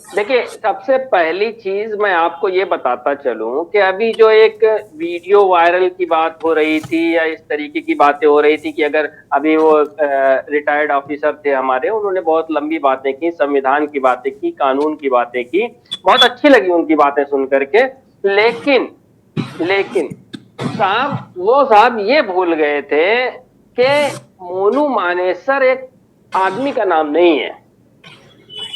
देखिए, सबसे पहली चीज मैं आपको ये बताता चलूं कि अभी जो एक वीडियो वायरल की बात हो रही थी या इस तरीके की बातें हो रही थी कि अगर अभी वो रिटायर्ड ऑफिसर थे हमारे, उन्होंने बहुत लंबी बातें की, संविधान की बातें की, कानून की बातें की, बहुत अच्छी लगी उनकी बातें सुन करके। लेकिन साहब ये भूल गए थे कि मोनू मानेसर एक आदमी का नाम नहीं है,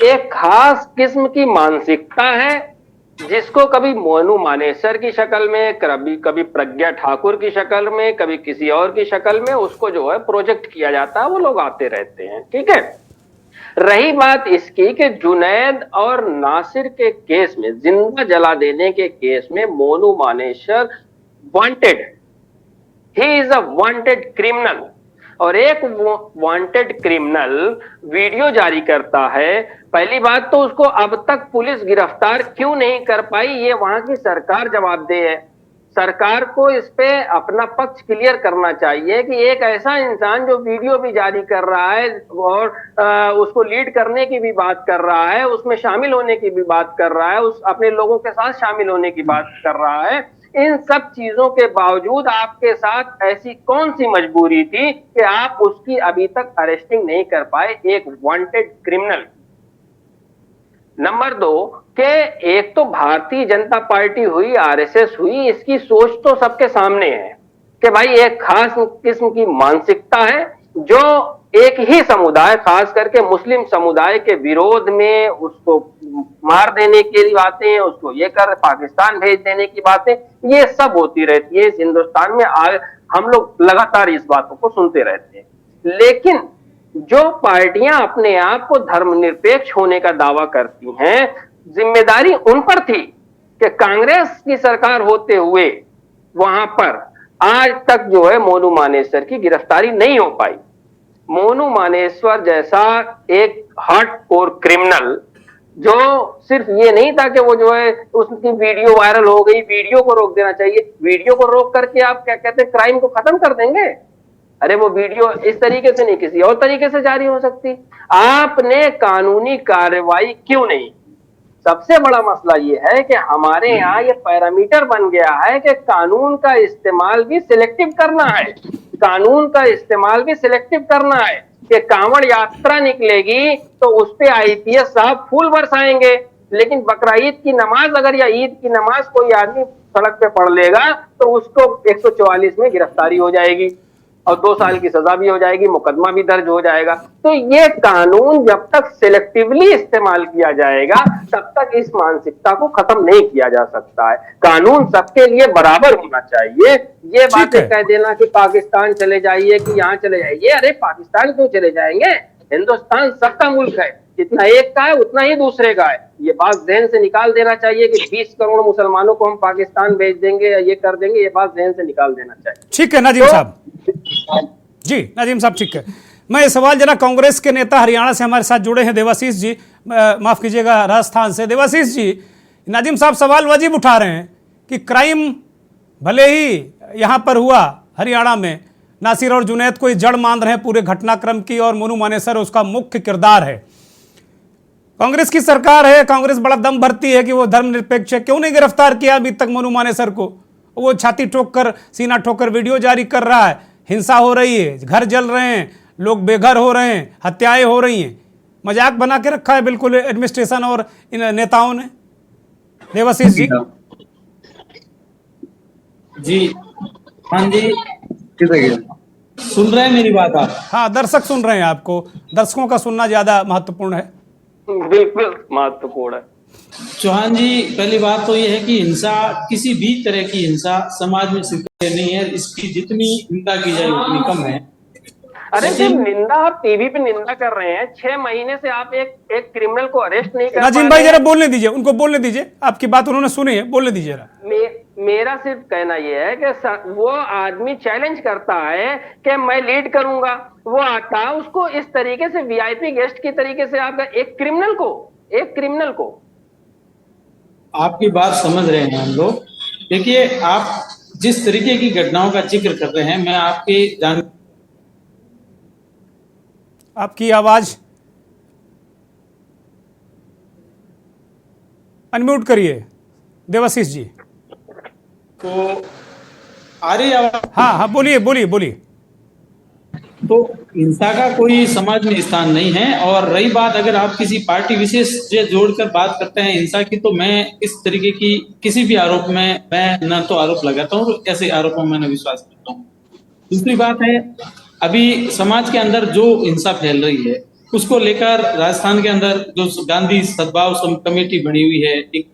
एक खास किस्म की मानसिकता है जिसको कभी मोनू मानेसर की शक्ल में, कभी प्रज्ञा ठाकुर की शक्ल में, कभी किसी और की शक्ल में उसको जो है प्रोजेक्ट किया जाता है। वो लोग आते रहते हैं, ठीक है। रही बात इसकी कि जुनैद और नासिर के केस में, जिंदा जला देने के केस में, Monu Manesar wanted, he is a wanted criminal. और एक वांटेड क्रिमिनल वीडियो जारी करता है, पहली बात तो उसको अब तक पुलिस गिरफ्तार क्यों नहीं कर पाई, ये वहां की सरकार जवाबदेह है। सरकार को इस पे अपना पक्ष क्लियर करना चाहिए कि एक ऐसा इंसान जो वीडियो भी जारी कर रहा है और उसको लीड करने की भी बात कर रहा है, उसमें शामिल होने की भी बात कर रहा है, उस अपने लोगों के साथ शामिल होने की बात कर रहा है, इन सब चीजों के बावजूद आपके साथ ऐसी कौन सी मजबूरी थी कि आप उसकी अभी तक अरेस्टिंग नहीं कर पाए, एक वांटेड क्रिमिनल। नंबर 2 कि एक तो भारतीय जनता पार्टी हुई, आरएसएस हुई, इसकी सोच तो सबके सामने है कि भाई एक खास किस्म की मानसिकता है जो एक ही समुदाय, खास करके मुस्लिम समुदाय के विरोध में, उसको मार देने की बातें, उसको ये कर पाकिस्तान भेज देने की बातें, ये सब होती रहती है इस हिंदुस्तान में। हम लोग लगातार इस बातों को सुनते रहते हैं। लेकिन जो पार्टियां अपने आप को धर्मनिरपेक्ष होने का दावा करती हैं, जिम्मेदारी उन पर थी कि कांग्रेस की सरकार होते हुए वहां पर आज तक जो है मोनू मानेसर की गिरफ्तारी नहीं हो पाई। मोनू मानेसर जैसा एक हार्डकोर क्रिमिनल, जो सिर्फ ये नहीं था कि वो जो है उसकी वीडियो वायरल हो गई, वीडियो को रोक देना चाहिए। वीडियो को रोक करके आप क्या कहते हैं, क्राइम को खत्म कर देंगे? अरे वो वीडियो इस तरीके से नहीं, किसी और तरीके से जारी हो सकती। आपने कानूनी कार्रवाई क्यों नहीं? सबसे बड़ा मसला ये है कि हमारे यहाँ ये पैरामीटर बन गया है कि कानून का इस्तेमाल भी सिलेक्टिव करना है, कानून का इस्तेमाल भी सिलेक्टिव करना है कि कांवड़ यात्रा निकलेगी तो उस पे आईपीएस साहब फूल बरसाएंगे, लेकिन बकरा ईद की नमाज अगर या ईद की नमाज कोई आदमी सड़क पे पढ़ लेगा तो उसको 144 में गिरफ्तारी हो जाएगी और 2 साल की सजा भी हो जाएगी, मुकदमा भी दर्ज हो जाएगा। तो ये कानून जब तक सिलेक्टिवली इस्तेमाल किया जाएगा तब तक इस मानसिकता को खत्म नहीं किया जा सकता है। कानून सबके लिए बराबर होना चाहिए। ये बातें कह देना कि पाकिस्तान चले जाइए, कि यहाँ चले जाइए, अरे पाकिस्तान क्यों चले जाएंगे? हिंदुस्तान सबका मुल्क है, जितना एक का है उतना ही दूसरे का है। ये बात ज़हन से निकाल देना चाहिए कि 20 करोड़ मुसलमानों को हम पाकिस्तान भेज देंगे या ये कर देंगे, ये बात ज़हन से निकाल देना चाहिए। ठीक है नजीम साहब, जी नजीम साहब ठीक है। मैं ये सवाल जरा कांग्रेस के नेता हरियाणा से हमारे साथ जुड़े हैं देवाशीष जी, माफ कीजिएगा राजस्थान से। देवाशीष जी, नजीम साहब सवाल वाजिब उठा रहे हैं कि क्राइम भले ही यहाँ पर हुआ हरियाणा में, नासिर और जुनैद को ये जड़ मान रहे हैं पूरे घटनाक्रम की, और मोनू मानेसर उसका मुख्य किरदार है। कांग्रेस की सरकार है, कांग्रेस बड़ा दम भरती है कि वो धर्मनिरपेक्ष है, क्यों नहीं गिरफ्तार किया अभी तक मोनू मानेसर को? वो छाती ठोक कर, सीना ठोक कर वीडियो जारी कर रहा है, हिंसा हो रही है, घर जल रहे हैं, लोग बेघर हो रहे हैं, हत्याएं हो रही हैं। मजाक बना के रखा है बिल्कुल एडमिनिस्ट्रेशन और इन नेताओं ने। देवाशीष जी। जी हाँ जी, सुन रहे हैं मेरी बात आप? हाँ, दर्शक सुन रहे हैं आपको, दर्शकों का सुनना ज्यादा महत्वपूर्ण है। बिल्कुल महत्वपूर्ण है। चौहान जी, पहली बात तो यह है कि हिंसा, किसी भी तरह की हिंसा समाज में स्वीकार्य नहीं है। इसकी जितनी निंदा की जाए उतनी कम है। अरे सिर्फ निंदा, आप टीवी पे निंदा कर रहे हैं, 6 महीने से आप एक क्रिमिनल को अरेस्ट नहीं कर नाजिम भाई जरा बोलने दीजिए, उनको बोलने दीजिए, आपकी बात उन्होंने सुनी है, बोलने दीजिए जरा। मेरा सिर्फ कहना यह है कि वो आदमी चैलेंज करता है कि मैं लीड करूंगा, वो आता है, उसको इस तरीके से वीआईपी गेस्ट की तरीके से आप एक क्रिमिनल को आपकी बात समझ रहे हैं हम लोग। देखिए, आप जिस तरीके की घटनाओं का जिक्र कर रहे हैं, मैं आपकी आवाज अनम्यूट करिए देवाशीष जी। तो आ रही आवाज? हाँ, बोलिए। तो हिंसा का कोई समाज में स्थान नहीं है। और रही बात, अगर आप किसी पार्टी विशेष से जोड़कर बात करते हैं हिंसा की, तो मैं इस तरीके की किसी भी आरोप में मैं न तो आरोप लगाता हूँ, ऐसे आरोपों में मैं विश्वास करता हूँ। दूसरी बात है, अभी समाज के अंदर जो हिंसा फैल रही है, उसको लेकर राजस्थान के अंदर जो गांधी सद्भाव कमेटी बनी हुई है, एक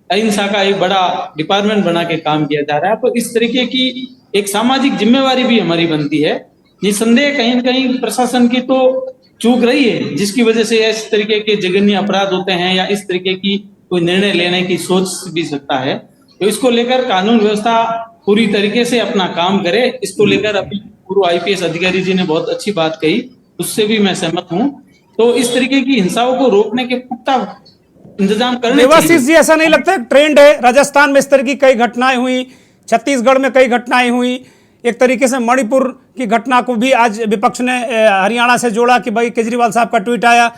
अहिंसा का एक बड़ा डिपार्टमेंट बना के काम किया जा रहा है। तो इस तरीके की एक सामाजिक जिम्मेवारी भी हमारी बनती है। निसंदेह कहीं न कहीं प्रशासन की तो चूक रही है, जिसकी वजह से इस तरीके के जघन्य अपराध होते हैं, या इस तरीके की कोई निर्णय लेने की सोच भी सकता है। तो इसको लेकर कानून व्यवस्था पूरी तरीके से अपना काम करे। इसको लेकर अभी पूर्व आईपीएस अधिकारी जी ने बहुत अच्छी बात कही, उससे भी मैं सहमत हूँ। तो इस तरीके की हिंसाओं को रोकने के पुख्ता इंतजाम करने चाहिए। देवाशीष जी, ऐसा नहीं लगता ट्रेंड है? राजस्थान में इस तरह की कई घटनाएं हुई, छत्तीसगढ़ में कई घटनाएं हुई, एक तरीके से मणिपुर की घटना को भी आज विपक्ष ने हरियाणा से जोड़ा कि भाई केजरीवाल साहब का ट्वीट आया,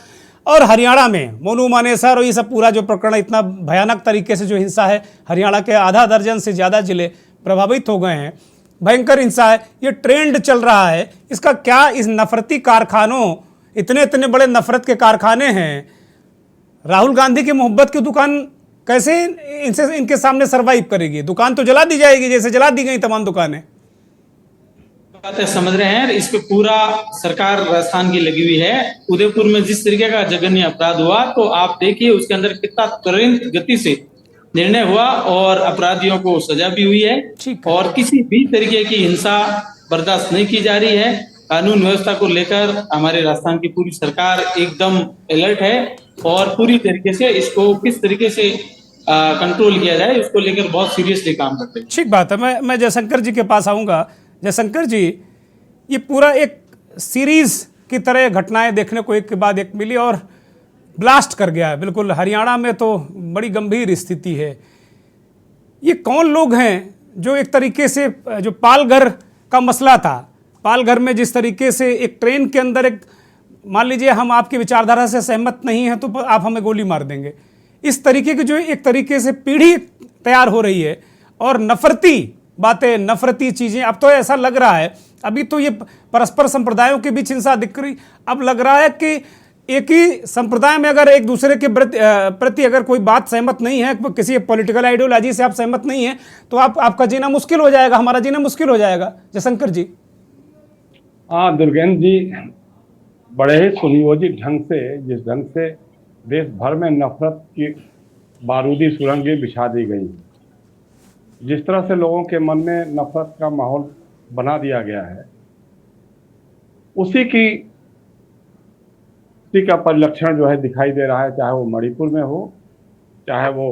और हरियाणा में मोनू मानेसर और ये सब पूरा जो प्रकरण, इतना भयानक तरीके से जो हिंसा है, हरियाणा के आधा दर्जन से ज़्यादा जिले प्रभावित हो गए हैं, भयंकर हिंसा है, ये ट्रेंड चल रहा है। इसका क्या, इस नफरती कारखानों, इतने बड़े नफरत के कारखाने हैं, राहुल गांधी की मोहब्बत की दुकान कैसे इनके सामने सरवाइव करेगी? दुकान तो जला दी जाएगी, जैसे जला दी गई तमाम दुकानें। बातें समझ रहे हैं, इस पे पूरा सरकार राजस्थान की लगी हुई है। उदयपुर में जिस तरीके का जघन्य अपराध हुआ, तो आप देखिए उसके अंदर कितना त्वरित गति से निर्णय हुआ और अपराधियों को सजा भी हुई है। और किसी भी तरीके की हिंसा बर्दाश्त नहीं की जा रही है। कानून व्यवस्था को लेकर हमारे राजस्थान की पूरी सरकार एकदम अलर्ट है, और पूरी तरीके से इसको किस तरीके से कंट्रोल किया जाए, उसको लेकर बहुत सीरियसली काम करते हैं। ठीक बात है। मैं जयशंकर जी के पास आऊँगा। जयशंकर जी, ये पूरा एक सीरीज की तरह घटनाएं देखने को एक के बाद एक मिली और ब्लास्ट कर गया है बिल्कुल। हरियाणा में तो बड़ी गंभीर स्थिति है। ये कौन लोग हैं जो एक तरीके से, जो पालघर का मसला था, पालघर में जिस तरीके से एक ट्रेन के अंदर एक, मान लीजिए हम आपकी विचारधारा से सहमत नहीं हैं तो आप हमें गोली मार देंगे, इस तरीके की जो एक तरीके से पीढ़ी तैयार हो रही है, और नफरती बातें, नफरती चीजें। अब तो ऐसा लग रहा है, अभी तो ये परस्पर संप्रदायों के बीच हिंसा दिख रही, अब लग रहा है कि एक ही संप्रदाय में अगर एक दूसरे के प्रति अगर कोई बात सहमत नहीं है, किसी पॉलिटिकल आइडियोलॉजी से आप सहमत नहीं है, तो आपका जीना मुश्किल हो जाएगा, हमारा जीना मुश्किल हो जाएगा। जयशंकर जी। हाँ दुर्गेंद्र जी, बड़े ही सुनियोजित ढंग से, जिस ढंग से देश भर में नफरत की बारूदी सुरंगें बिछा दी गई, जिस तरह से लोगों के मन में नफरत का माहौल बना दिया गया है, उसी का परिलक्षण जो है दिखाई दे रहा है। चाहे वो मणिपुर में हो, चाहे वो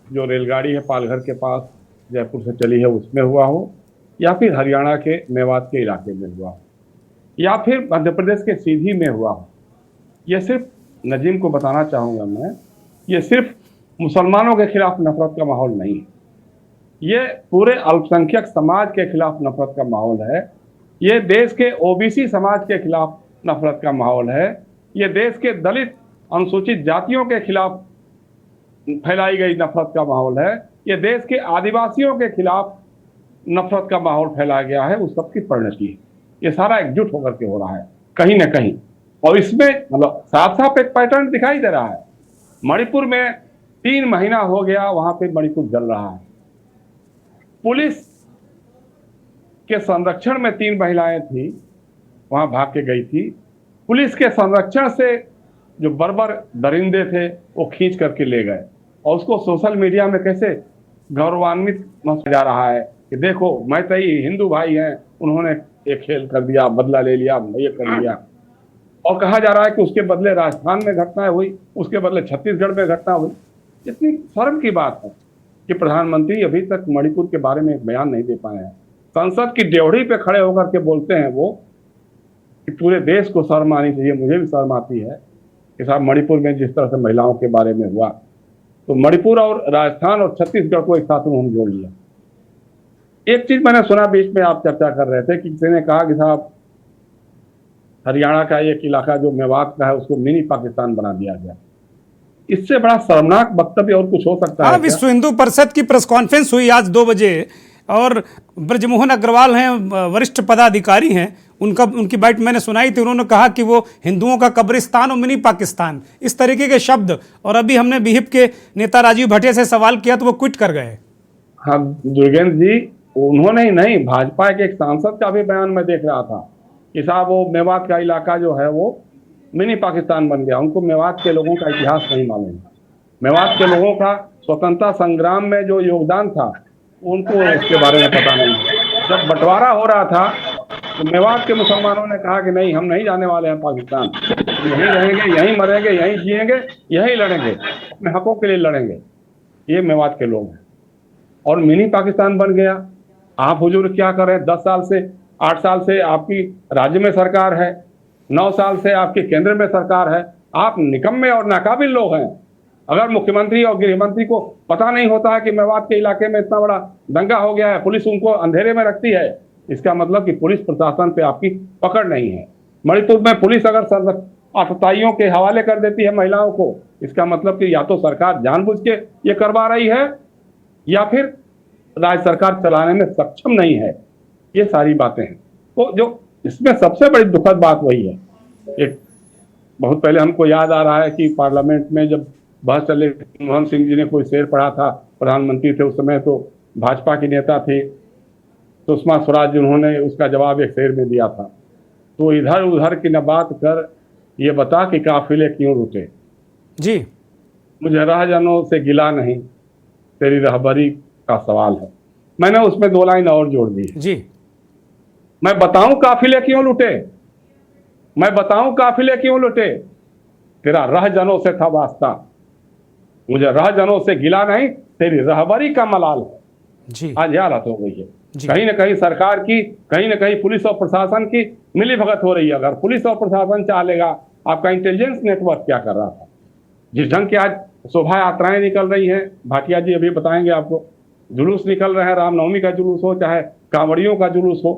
जो रेलगाड़ी है पालघर के पास जयपुर से चली है उसमें हुआ हो, या फिर हरियाणा के मेवात के इलाके में हुआ हो, या फिर मध्य प्रदेश के सीधी में हुआ हो। ये सिर्फ, नजीम को बताना चाहूँगा मैं, ये सिर्फ मुसलमानों के खिलाफ नफरत का माहौल नहीं है, ये पूरे अल्पसंख्यक समाज के खिलाफ नफरत का माहौल है, ये देश के ओबीसी समाज के खिलाफ नफरत का माहौल है, ये देश के दलित अनुसूचित जातियों के खिलाफ फैलाई गई नफरत का माहौल है, ये देश के आदिवासियों के खिलाफ नफरत का माहौल फैलाया गया है। उस सबकी परिणति है, ये सारा एकजुट होकर के हो रहा है कहीं ना कहीं। और इसमें मतलब साफ साफ एक पैटर्न दिखाई दे रहा है। मणिपुर में 3 महीना हो गया, वहां पे मणिपुर जल रहा है। पुलिस के संरक्षण में 3 महिलाएं थी, वहां भाग के गई थी। पुलिस के संरक्षण से जो बर्बर दरिंदे थे वो खींच करके ले गए, और उसको सोशल मीडिया में कैसे गौरवान्वित किया जा रहा है कि देखो मैतेई हिंदू भाई हैं, उन्होंने एक खेल कर दिया, बदला ले लिया, ये कर लिया। और कहा जा रहा है कि उसके बदले राजस्थान में घटना हुई, उसके बदले छत्तीसगढ़ में घटना हुई। इतनी शर्म की बात है कि प्रधानमंत्री अभी तक मणिपुर के बारे में एक बयान नहीं दे पाए हैं। संसद की ड्योढ़ी पे खड़े होकर के बोलते हैं वो कि पूरे देश को शर्म आनी चाहिए। मुझे भी शर्म आती है कि साहब मणिपुर में जिस तरह से महिलाओं के बारे में हुआ, तो मणिपुर और राजस्थान और छत्तीसगढ़ को एक साथ में हम जोड़ लिया। एक चीज मैंने सुना, बीच में आप चर्चा कर रहे थे कि किसी ने कहा कि साहब हरियाणा का एक इलाका जो मेवात का है उसको मिनी पाकिस्तान बना दिया गया। इससे बड़ा शर्मनाक वक्तव्य और कुछ हो सकता है? विश्व हिंदू परिषद की प्रेस कॉन्फ्रेंस हुई आज 2 बजे, और ब्रजमोहन अग्रवाल हैं, वरिष्ठ पदाधिकारी हैं, उनकी बाइट मैंने सुनाई थी। उन्होंने कहा कि वो हिंदुओं का कब्रिस्तान और मिनी पाकिस्तान, इस तरीके के शब्द। और अभी हमने बीहिप के नेता राजीव भटिया से सवाल किया तो वो क्विट कर गए। हाँ दुर्गेंद्र जी, उन्होंने ही नहीं, भाजपा के एक सांसद का भी बयान मैं देख रहा था कि साहब वो मेवात का इलाका जो है वो मिनी पाकिस्तान बन गया। उनको मेवात के लोगों का इतिहास नहीं मालूम। मेवात के लोगों का स्वतंत्रता संग्राम में जो योगदान था उनको इसके बारे में पता नहीं। जब बंटवारा हो रहा था तो मेवात के मुसलमानों ने कहा कि नहीं, हम नहीं जाने वाले हैं पाकिस्तान, यहीं रहेंगे, यहीं मरेंगे, यहीं जिएंगे, यहीं लड़ेंगे, अपने हकों के लिए लड़ेंगे। ये मेवात के लोग हैं। और मिनी पाकिस्तान बन गया। आप हुजूर क्या कर रहे हैं? 10 साल से 8 साल से आपकी राज्य में सरकार है, 9 साल से आपके केंद्र में सरकार है। आप निकम्मे और नाकाबिल लोग हैं। अगर मुख्यमंत्री और गृह मंत्री को पता नहीं होता है कि मेवात के इलाके में इतना बड़ा दंगा हो गया है, पुलिस उनको अंधेरे में रखती है, इसका मतलब कि पुलिस प्रशासन पे आपकी पकड़ नहीं है। मणिपुर में पुलिस अगर आतताइयों के हवाले कर देती है महिलाओं को, इसका मतलब कि या तो सरकार जानबूझ के ये करवा रही है या फिर राज्य सरकार चलाने में सक्षम नहीं है। ये सारी बातें हैं। तो जो इसमें सबसे बड़ी दुखद बात वही है। एक बहुत पहले हमको याद आ रहा है कि पार्लियामेंट में जब बहस चले, मनमोहन सिंह जी ने कोई शेर पढ़ा था, प्रधानमंत्री थे उस समय, तो भाजपा की नेता थी सुषमा स्वराज, उन्होंने उसका जवाब एक शेर में दिया था, तो इधर उधर की न बात कर, ये बता कि काफिले क्यों रुके। जी, मुझे राहजनों से गिला नहीं, तेरी रहबरी का सवाल है। मैंने उसमें 2 लाइन और जोड़ दी जी। मैं बताऊं काफिले क्यों लुटे, मैं बताऊं काफिले क्यों लुटे, तेरा रहजनों से था वास्ता, मुझे रहजनों से गिला नहीं, तेरी रहबरी का मलाल है। जी, आज यह हालत हो गई है। कहीं ना कहीं सरकार की, कहीं ना कहीं पुलिस और प्रशासन की मिली भगत हो रही है। अगर पुलिस और प्रशासन चाह लेगा, आपका इंटेलिजेंस नेटवर्क क्या कर रहा था, जिस ढंग की आज शोभा यात्राएं निकल रही हैं, भाटिया जी अभी बताएंगे आपको, जुलूस निकल रहे हैं, रामनवमी का जुलूस हो चाहे कांवड़ियों का जुलूस हो।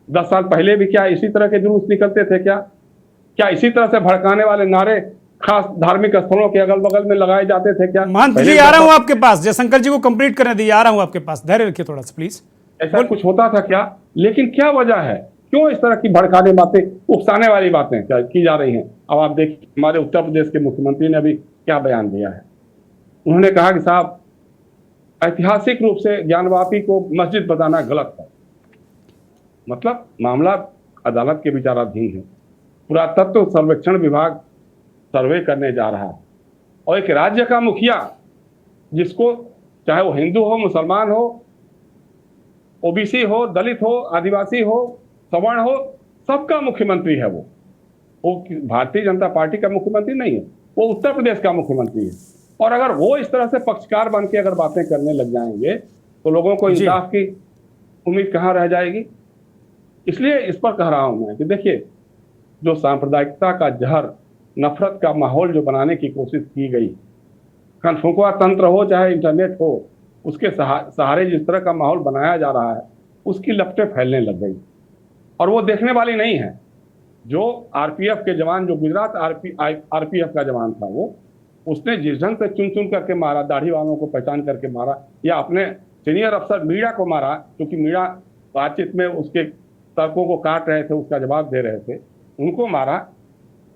10 साल पहले भी क्या इसी तरह के जुलूस निकलते थे? क्या इसी तरह से भड़काने वाले नारे खास धार्मिक स्थलों के अगल बगल में लगाए जाते थे? क्या महंत जी आ रहा हूं आपके पास, जयशंकर जी को कंप्लीट करने दीजिए, आ रहा हूं आपके पास, धैर्य रखिए थोड़ा सा प्लीज। ऐसा कुछ होता था क्या? लेकिन क्या वजह है, क्यों इस तरह की भड़काने बातें, उकसाने वाली बातें क्या की जा रही हैं? अब आप देखिए, हमारे उत्तर प्रदेश के मुख्यमंत्री ने अभी क्या बयान दिया है। उन्होंने कहा कि साहब ऐतिहासिक रूप से ज्ञानवापी को मस्जिद बताना गलत है। मतलब मामला अदालत के विचाराधीन है। पुरातत्व सर्वेक्षण विभाग सर्वे करने जा रहा है, और एक राज्य का मुखिया, जिसको चाहे वो हिंदू हो, मुसलमान हो, ओबीसी हो, दलित हो, आदिवासी हो, सवर्ण हो, सबका मुख्यमंत्री है। वो भारतीय जनता पार्टी का मुख्यमंत्री नहीं है, वो उत्तर प्रदेश का मुख्यमंत्री है। और अगर वो इस तरह से पक्षकार बन के अगर बातें करने लग जाएंगे तो लोगों को इंसाफ की उम्मीद कहाँ रह जाएगी। इसलिए इस पर कह रहा हूं मैं कि देखिए, जो सांप्रदायिकता का जहर, नफरत का माहौल जो बनाने की कोशिश की गई, कनफुकवा तंत्र हो चाहे इंटरनेट हो, उसके सहारे जिस तरह का माहौल बनाया जा रहा है, उसकी लपटें फैलने लग गई और वो देखने वाली नहीं है। जो आरपीएफ के जवान, जो गुजरात आरपीएफ का जवान था, वो उसने जिस ढंग से चुन चुन करके मारा, दाढ़ी वालों को पहचान करके मारा, या अपने सीनियर अफसर मीणा को मारा, क्योंकि मीणा बातचीत में उसके तर्कों को काट रहे थे, उसका जवाब दे रहे थे, उनको मारा।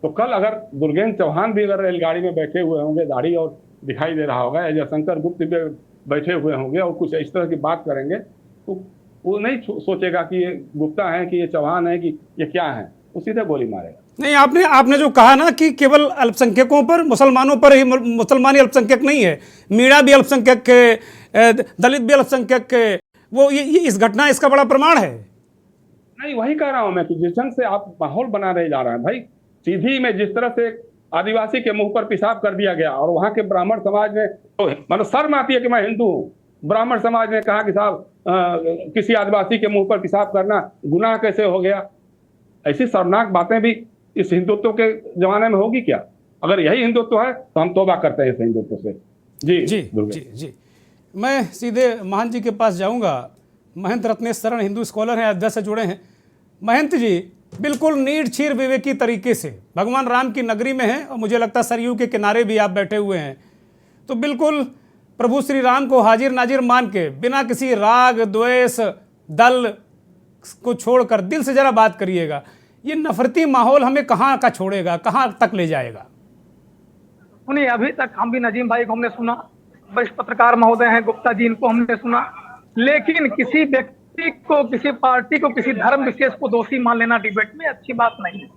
तो कल अगर दुर्गेंद्र चौहान भी अगर रेलगाड़ी में बैठे हुए होंगे, दाढ़ी और दिखाई दे रहा होगा, या शंकर गुप्त भी बैठे हुए होंगे और कुछ इस तरह की बात करेंगे, तो वो नहीं सोचेगा कि ये गुप्ता है, कि ये चौहान है, कि ये क्या है, वो सीधे गोली मारेगा। नहीं, आपने जो कहा ना कि केवल अल्पसंख्यकों पर, मुसलमानों पर ही, मुसलमान ही अल्पसंख्यक नहीं है, मीणा भी अल्पसंख्यक के, दलित भी अल्पसंख्यक के, वो ये इस घटना इसका बड़ा प्रमाण है। नहीं, वही कह रहा हूं मैं कि जिस ढंग से आप माहौल बना रहे जा रहे हैं भाई, सीधी में जिस तरह से आदिवासी के मुंह पर पेशाब कर दिया गया, और वहां के ब्राह्मण समाज ने तो मतलब शर्म आती है कि मैं हिंदू हूँ, ब्राह्मण समाज ने कहा कि साहब किसी आदिवासी के मुंह पर पेशाब करना गुनाह कैसे हो गया। ऐसी शर्मनाक बातें भी इस हिंदुत्व के जमाने में होगी क्या? अगर यही हिंदुत्व है तो हम तौबा करते हैं इस हिंदुत्व से। जी जी जी जी, मैं सीधे महंत जी के पास जाऊंगा। महंत रत्नेश शरण हिंदू स्कॉलर हैं, अध्यक्ष से जुड़े हैं। महंत जी, बिल्कुल नीड छीर विवेकी तरीके से भगवान राम की नगरी में हैं और मुझे लगता है सरयू के किनारे भी आप बैठे हुए हैं, तो बिल्कुल प्रभु श्री राम को हाजिर नाजिर मान के, बिना किसी राग द्वेष दल को छोड़कर दिल से जरा बात करिएगा। ये नफरती माहौल हमें कहाँ का छोड़ेगा, कहाँ तक ले जाएगा? सुनिए, अभी तक हम भी नजीम भाई को हमने सुना, वरिष्ठ पत्रकार महोदय हैं गुप्ता जी, इनको हमने सुना, लेकिन किसी व्यक्ति को, किसी पार्टी को, किसी धर्म विशेष को दोषी मान लेना डिबेट में अच्छी बात नहीं है।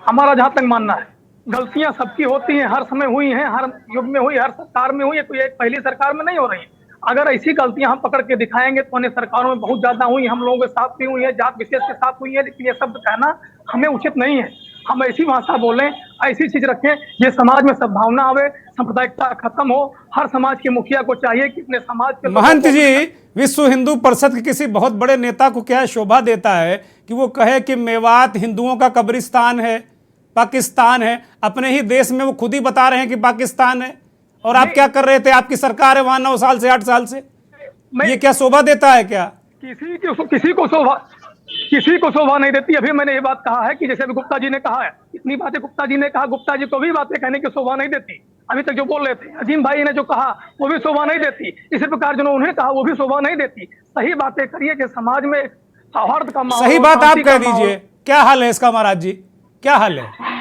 हमारा जहां तक मानना है, गलतियां सबकी होती हैं, हर समय हुई हैं, हर युग में हुई, हर सरकार में हुई है, कोई एक पहली सरकार में नहीं हो रही है। अगर ऐसी गलतियां हम पकड़ के दिखाएंगे तो अन्य सरकारों में बहुत ज्यादा हुई, हम लोगों के साथ भी हुई है, जात विशेष के साथ हुई है, लेकिन ये शब्द कहना हमें उचित नहीं है। हम ऐसी भाषा बोलें, ऐसी चीज रखें ये समाज में सद्भावना आवे, सांप्रदायिकता खत्म हो। हर समाज के मुखिया को चाहिए कि अपने समाज के महंत जी, विश्व हिंदू परिषद के किसी बहुत बड़े नेता को क्या शोभा देता है कि वो कहे कि मेवात हिंदुओं का कब्रिस्तान है, पाकिस्तान है। अपने ही देश में वो खुद ही बता रहे हैं कि पाकिस्तान है, और आप क्या कर रहे थे? आपकी सरकार है वहां 9 साल से 8 साल से। ये क्या शोभा देता है क्या? किसी को शोभा नहीं देती। अभी मैंने ये बात कहा है कि जैसे अभी गुप्ता जी ने कहा है, इतनी बातें गुप्ता जी ने कहा, गुप्ता जी को भी बातें कहने की शोभा नहीं देती। अभी तक जो बोल रहे थे अजीम भाई ने जो कहा वो भी शोभा नहीं देती। इसी प्रकार जो उन्होंने कहा वो भी शोभा नहीं देती। सही बातें करिए कि समाज में सौहार्द का माहौल। सही बात आप कह दीजिए, क्या हाल है इसका महाराज जी, क्या हाल है?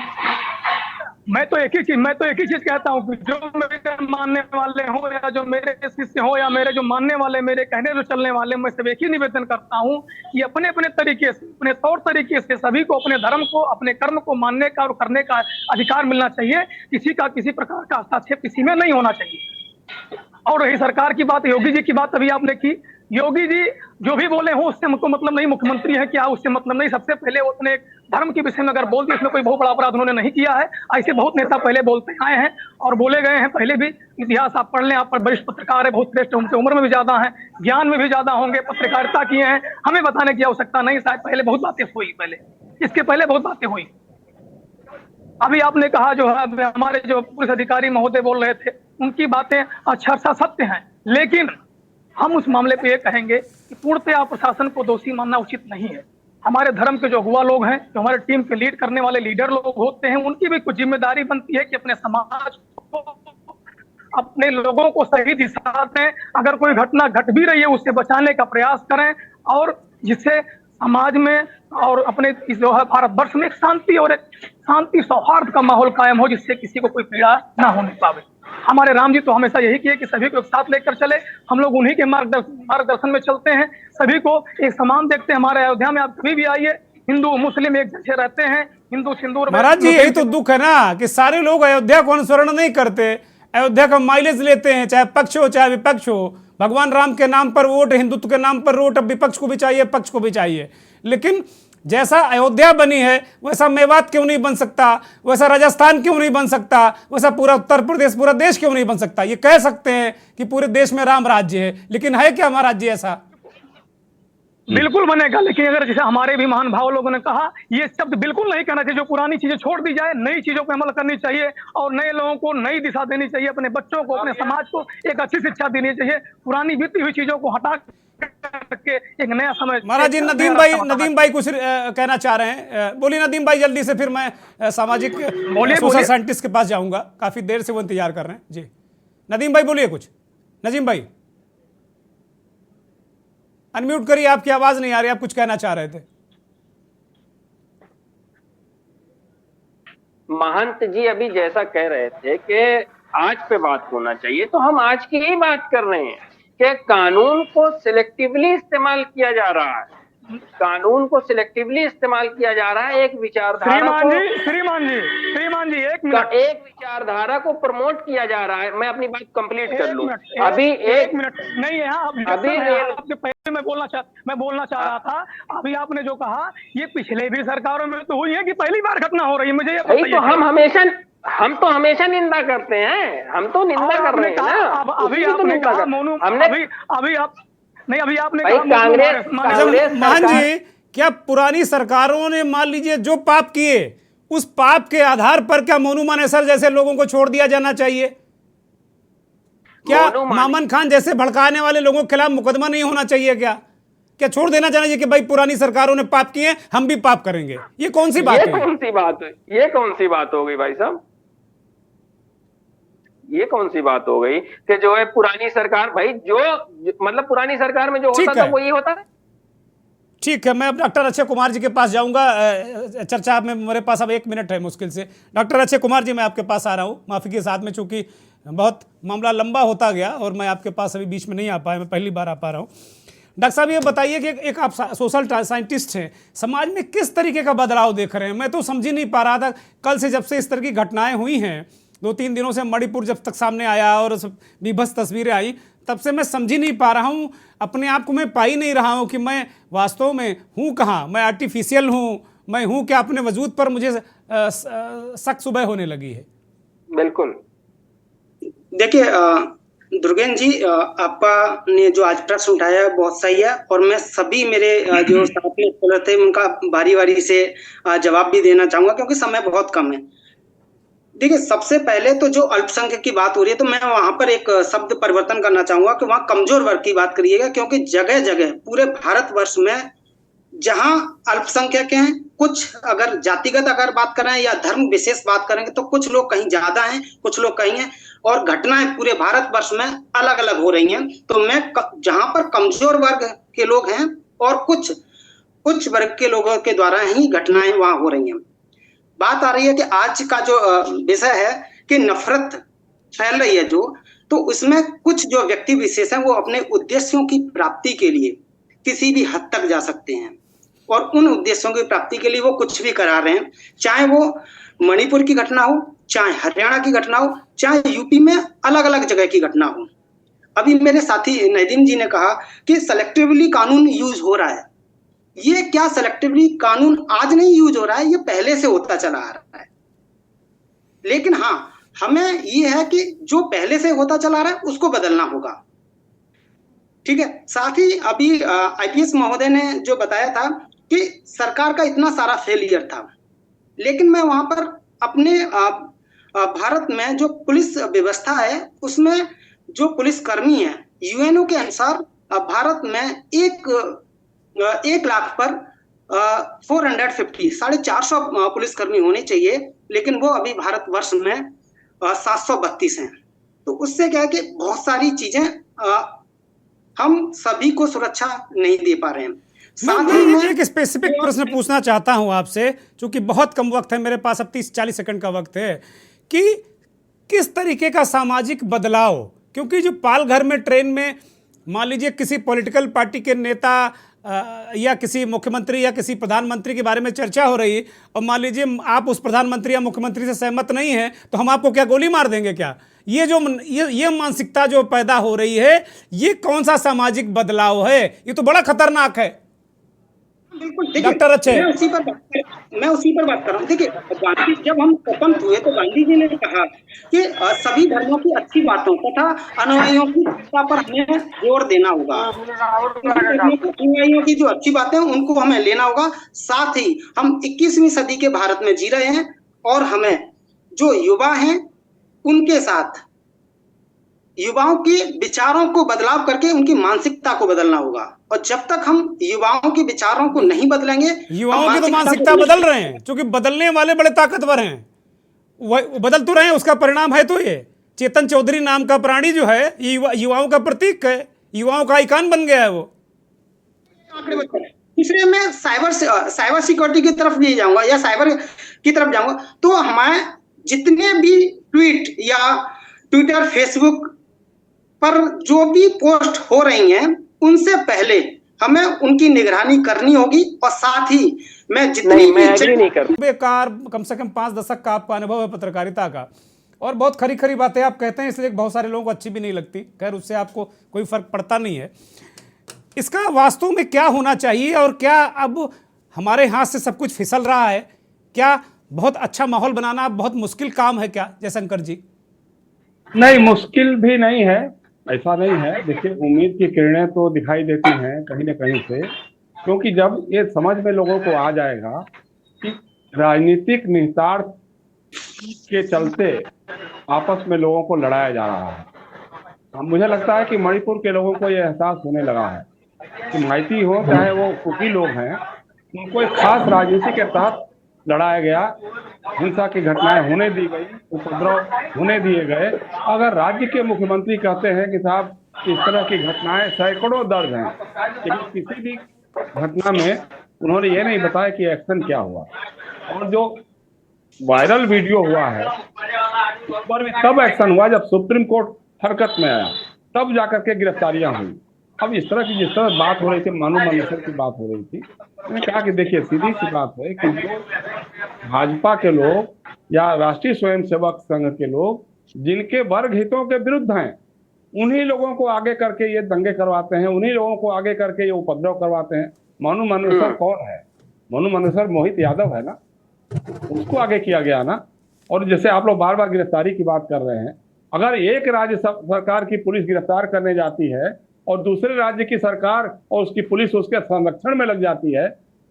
मैं तो एक ही चीज कहता हूँ कि जो मेरे मानने वाले हो या जो मेरे शिष्य हो या मेरे जो मानने वाले, मेरे कहने जो चलने वाले, मैं सब एक ही निवेदन करता हूँ कि अपने अपने तरीके से, अपने तौर तरीके से सभी को अपने धर्म को, अपने कर्म को मानने का और करने का अधिकार मिलना चाहिए। किसी का किसी प्रकार का हस्तक्षेप किसी में नहीं होना चाहिए। और रही सरकार की बात, योगी जी की बात अभी आपने की, योगी जी जो भी बोले हो उससे हमको मतलब नहीं, मुख्यमंत्री है क्या उससे मतलब नहीं। सबसे पहले उसने धर्म के विषय में अगर बोल दिया, इसमें कोई बहुत बड़ा अपराध उन्होंने नहीं किया है। ऐसे बहुत नेता पहले बोलते आए हैं और बोले गए हैं पहले भी। इतिहास आप पढ़ लें, आप पर वरिष्ठ पत्रकार है, बहुत श्रेष्ठ, उनसे उम्र में भी ज्यादा है, ज्ञान में भी ज्यादा होंगे, पत्रकारिता किए हैं, हमें बताने की आवश्यकता नहीं। शायद पहले बहुत बातें हुई, पहले इसके पहले बहुत बातें हुई। अभी आपने कहा जो है हमारे जो पुलिस अधिकारी महोदय बोल रहे थे, उनकी बातें अक्षरशः सत्य हैं, लेकिन हम उस मामले पे ये कहेंगे कि पूर्णतया प्रशासन को दोषी मानना उचित नहीं है। हमारे धर्म के जो हुआ लोग हैं, जो हमारे टीम के लीड करने वाले लीडर लोग होते हैं, उनकी भी कुछ जिम्मेदारी बनती है कि अपने समाज को, अपने लोगों को सही दिशा दें। अगर कोई घटना घट भी रही है उससे बचाने का प्रयास करें, और जिससे समाज में और अपने जो है भारतवर्ष में एक शांति और एक शांति सौहार्द का माहौल कायम हो, जिससे किसी को कोई पीड़ा ना होने पावे। हमारे राम जी तो हमेशा यही किए कि सभी को एक साथ लेकर चले। हम लोग उन्हीं के मार्गदर्शन में चलते हैं, सभी को एक समान देखते हैं। हमारे अयोध्या में आप कभी भी आइए, हिंदू मुस्लिम एक जैसे रहते हैं, हिंदू सिंदूर। महाराज जी, यही तो दुख है ना कि सारे लोग अयोध्या को अनुसरण नहीं करते, अयोध्या का माइलेज लेते हैं, चाहे पक्ष हो चाहे विपक्ष हो। भगवान राम के नाम पर वोट, हिंदुत्व के नाम पर वोट, अब विपक्ष को भी चाहिए, पक्ष को भी चाहिए। लेकिन जैसा अयोध्या बनी है वैसा मेवात क्यों नहीं बन सकता, वैसा राजस्थान क्यों नहीं बन सकता, वैसा पूरा उत्तर प्रदेश, पूरा देश क्यों नहीं बन सकता? ये कह सकते हैं कि पूरे देश में राम राज्य है, लेकिन है क्या महाराज जी ऐसा? बिल्कुल बनेगा, लेकिन अगर जैसे हमारे भी महान भाव लोगों ने कहा, ये शब्द बिल्कुल नहीं कहना चाहिए। जो पुरानी चीजें छोड़ दी जाए, नई चीजों पे अमल करनी चाहिए और नए लोगों को नई दिशा देनी चाहिए। अपने बच्चों को, अपने समाज को एक अच्छी शिक्षा देनी चाहिए। पुरानी बीती हुई चीजों को हटा के एक नया समय। महाराज जी, नदीम भाई कुछ कहना चाह रहे हैं, बोलिए नदीम भाई जल्दी से, फिर मैं सामाजिक सोशल साइंटिस्ट के पास जाऊंगा, काफी देर से वो इंतजार कर रहे हैं जी। नदीम भाई बोलिए कुछ। नदीम भाई अनम्यूट करिए, आपकी आवाज नहीं आ रही, आप कुछ कहना चाह रहे थे। महंत जी अभी जैसा कह रहे थे कि आज पे बात होना चाहिए, तो हम आज की ही बात कर रहे हैं कि कानून को सिलेक्टिवली इस्तेमाल किया जा रहा है। कानून को सिलेक्टिवली इस्तेमाल किया जा रहा है। एक विचारधारा श्रीमान जी एक विचारधारा को प्रमोट किया जा रहा है। मैं अपनी बात कंप्लीट कर लूं। अभी एक मिनट नहीं है, अभी आपके पहले मैं बोलना चाह रहा था। अभी आपने जो कहा, ये पिछले भी सरकारों में तो हुई है कि पहली बार घटना हो रही है। मुझे ये बताइए। तो हम तो हमेशा निंदा करते हैं, हम तो निंदा कर रहे हैं ना। अभी आपने कहा मोनू, अभी आप नहीं, अभी आपने कांग्रेस महान जी, क्या पुरानी सरकारों ने मान लीजिए जो पाप किए, उस पाप के आधार पर क्या मोनू मानेसर जैसे लोगों को छोड़ दिया जाना चाहिए? क्या मामन खान जैसे भड़काने वाले लोगों के खिलाफ मुकदमा नहीं होना चाहिए? क्या छोड़ देना चाहिए कि भाई पुरानी सरकारों ने पाप किए, हम भी पाप करेंगे? ये कौन सी बात है? ये कौन सी बात हो गई भाई साहब? ये कौन सी बात हो गई कि जो है पुरानी सरकार, भाई जो मतलब पुरानी सरकार में जो होता था वही होता है। ठीक है, मैं अब डॉक्टर अक्षय कुमार जी के पास जाऊंगा। चर्चा में मेरे पास अब 1 मिनट है मुश्किल से। डॉक्टर अक्षय कुमार जी, मैं आपके पास आ रहा हूं माफी के साथ में, चूंकि बहुत मामला लंबा होता गया और मैं आपके पास अभी बीच में नहीं आ पाया, मैं पहली बार आ पा रहा हूं। डॉक्टर साहब, ये बताइए कि एक आप सोशल साइंटिस्ट हैं, समाज में किस तरीके का बदलाव देख रहे हैं? मैं तो समझ ही नहीं पा रहा था, कल से जब से इस तरह की घटनाएं हुई हैं, 2-3 दिनों से मणिपुर जब तक सामने आया और बीभत्स तस्वीरें आई, तब से मैं समझ ही नहीं पा रहा हूँ, अपने आप को मैं पा ही नहीं रहा हूँ कि मैं वास्तव में हूँ कहाँ। मैं आर्टिफिशियल हूँ, मैं हूँ क्या? अपने वजूद पर मुझे शक सुबह होने लगी है। बिल्कुल। देखिए दुर्गेन जी, आपका ने जो आज प्रश्न उठाया है बहुत सही है, और मैं सभी मेरे जो साथी थे उनका बारी बारी से जवाब भी देना चाहूंगा, क्योंकि समय बहुत कम है। देखिए, सबसे पहले तो जो अल्पसंख्यक की बात हो रही है, तो मैं वहां पर एक शब्द परिवर्तन करना चाहूंगा कि वहां कमजोर वर्ग की बात करिएगा, क्योंकि जगह जगह पूरे भारतवर्ष में जहां अल्पसंख्यक हैं, कुछ अगर जातिगत अगर बात करें या धर्म विशेष बात करेंगे, तो कुछ लोग कहीं ज्यादा हैं, कुछ लोग कहीं हैं, और घटनाएं पूरे भारतवर्ष में अलग अलग हो रही हैं। तो मैं जहां पर कमजोर वर्ग के लोग हैं और कुछ उच्च वर्ग के लोगों के द्वारा ही घटनाएं वहां हो रही हैं। बात आ रही है कि आज का जो विषय है कि नफरत फैल रही है तो उसमें कुछ जो व्यक्ति विशेष हैं वो अपने उद्देश्यों की प्राप्ति के लिए किसी भी हद तक जा सकते हैं, और उन उद्देश्यों की प्राप्ति के लिए वो कुछ भी करा रहे हैं, चाहे वो मणिपुर की घटना हो, चाहे हरियाणा की घटना हो, चाहे यूपी में अलग अलग जगह की घटना हो। अभी मेरे साथी नदीम जी ने कहा कि सेलेक्टिवली कानून यूज हो रहा है। ये क्या सेलेक्टिवली कानून आज नहीं यूज हो रहा है, ये पहले से होता चला आ रहा है। लेकिन हाँ, हमें ये है कि जो पहले से होता चला आ रहा है उसको बदलना होगा। ठीक है। साथ ही अभी आईपीएस महोदय ने जो बताया था कि सरकार का इतना सारा फेलियर था, लेकिन मैं वहां पर अपने भारत में जो पुलिस व्यवस्था है उसमें जो पुलिसकर्मी है, यूएनओ के अनुसार भारत में 1 लाख पर 450 450 पुलिसकर्मी होने चाहिए, लेकिन वो अभी भारतवर्ष में 732 हैं। तो उससे क्या है कि बहुत सारी चीजें हम सभी को सुरक्षा नहीं दे पा रहे हैं। मैं एक स्पेसिफिक प्रश्न पूछना चाहता हूं आपसे, क्योंकि बहुत कम वक्त है मेरे पास, अब 30-40 सेकंड का वक्त है, कि किस तरीके का सामाजिक बदलाव, क्योंकि जो पालघर में ट्रेन में मान लीजिए किसी पॉलिटिकल पार्टी के नेता या किसी मुख्यमंत्री या किसी प्रधानमंत्री के बारे में चर्चा हो रही है, और मान लीजिए आप उस प्रधानमंत्री या मुख्यमंत्री से सहमत नहीं हैं, तो हम आपको क्या गोली मार देंगे क्या? ये मानसिकता जो पैदा हो रही है, ये कौन सा सामाजिक बदलाव है? ये तो बड़ा खतरनाक है। बिल्कुल। डॉक्टर अच्छे, मैं उसी पर बात कर रहा हूँ। देखिए, गांधी जब हम स्वतंत्र हुए तो गांधी जी ने कहा कि सभी धर्मों की अच्छी बातों तथा अनुयायियों की एकता पर हमें जोर देना होगा। अनुयायियों की जो अच्छी बातें हैं उनको हमें लेना होगा। साथ ही हम 21वीं सदी के भारत में जी रहे हैं और हमें जो युवा हैं उनके साथ युवाओं के विचारों को बदलाव करके उनकी मानसिकता को बदलना होगा। और जब तक हम युवाओं के विचारों को नहीं बदलेंगे, युवाओं की तो मानसिकता बदल रहे हैं, क्योंकि बदलने वाले बड़े ताकतवर हैं, वह बदल तो रहे हैं। उसका परिणाम है तो ये चेतन चौधरी नाम का प्राणी जो है युवाओं का प्रतीक है, युवाओं का आइकॉन बन गया है वो। तीसरे मैं साइबर सिक्योरिटी की तरफ भी जाऊंगा या साइबर की तरफ जाऊंगा। तो हमारे जितने भी ट्वीट या ट्विटर, फेसबुक पर जो भी पोस्ट हो रही हैं, उनसे पहले हमें उनकी निगरानी करनी होगी। और साथ ही मैं जितनी बेकार कम से कम 5 दशक का आपका अनुभव है पत्रकारिता का, और बहुत खरी खरी बातें आप कहते हैं, इसलिए बहुत सारे लोगों को अच्छी भी नहीं लगती। खैर, उससे आपको कोई फर्क पड़ता नहीं है। इसका वास्तव में क्या होना चाहिए, और क्या अब हमारे हाथ से सब कुछ फिसल रहा है? क्या बहुत अच्छा माहौल बनाना बहुत मुश्किल काम है क्या जयशंकर जी? नहीं, मुश्किल भी नहीं है, ऐसा नहीं है। देखिए, उम्मीद की किरणें तो दिखाई देती हैं कहीं न कहीं से, क्योंकि जब ये समझ में लोगों को आ जाएगा कि राजनीतिक निहितार्थ के चलते आपस में लोगों को लड़ाया जा रहा है। मुझे लगता है कि मणिपुर के लोगों को यह एहसास होने लगा है कि माइती हो चाहे वो कुकी लोग हैं, उनको एक खास राजनीति के तहत लड़ाया गया, हिंसा की घटनाएं होने दी गई, उपद्रव होने दिए गए। अगर राज्य के मुख्यमंत्री कहते हैं कि साहब इस तरह की घटनाएं सैकड़ों दर्ज हैं, लेकिन किसी भी घटना में उन्होंने ये नहीं बताया कि एक्शन क्या हुआ। और जो वायरल वीडियो हुआ है उस पर भी तब एक्शन हुआ जब सुप्रीम कोर्ट हरकत में आया, तब जाकर के गिरफ्तारियां हुई। अब इस तरह की जिस तरह बात हो रही थी, मानो मंडेसर की बात हो रही थी, मैंने कहा कि देखिए, सीधी सी बात है कि जो भाजपा के लोग या राष्ट्रीय स्वयंसेवक संघ के लोग जिनके वर्ग हितों के विरुद्ध हैं, उन्हीं लोगों को आगे करके ये दंगे करवाते हैं, उन्हीं लोगों को आगे करके ये उपद्रव करवाते हैं। मनु मंडेसर कौन है? मनु मंडेसर मोहित यादव है ना, उसको आगे किया गया ना। और जैसे आप लोग बार बार गिरफ्तारी की बात कर रहे हैं, अगर एक राज्य सरकार की पुलिस गिरफ्तार करने जाती है और दूसरे राज्य की सरकार और उसकी पुलिस उसके संरक्षण में लग जाती है,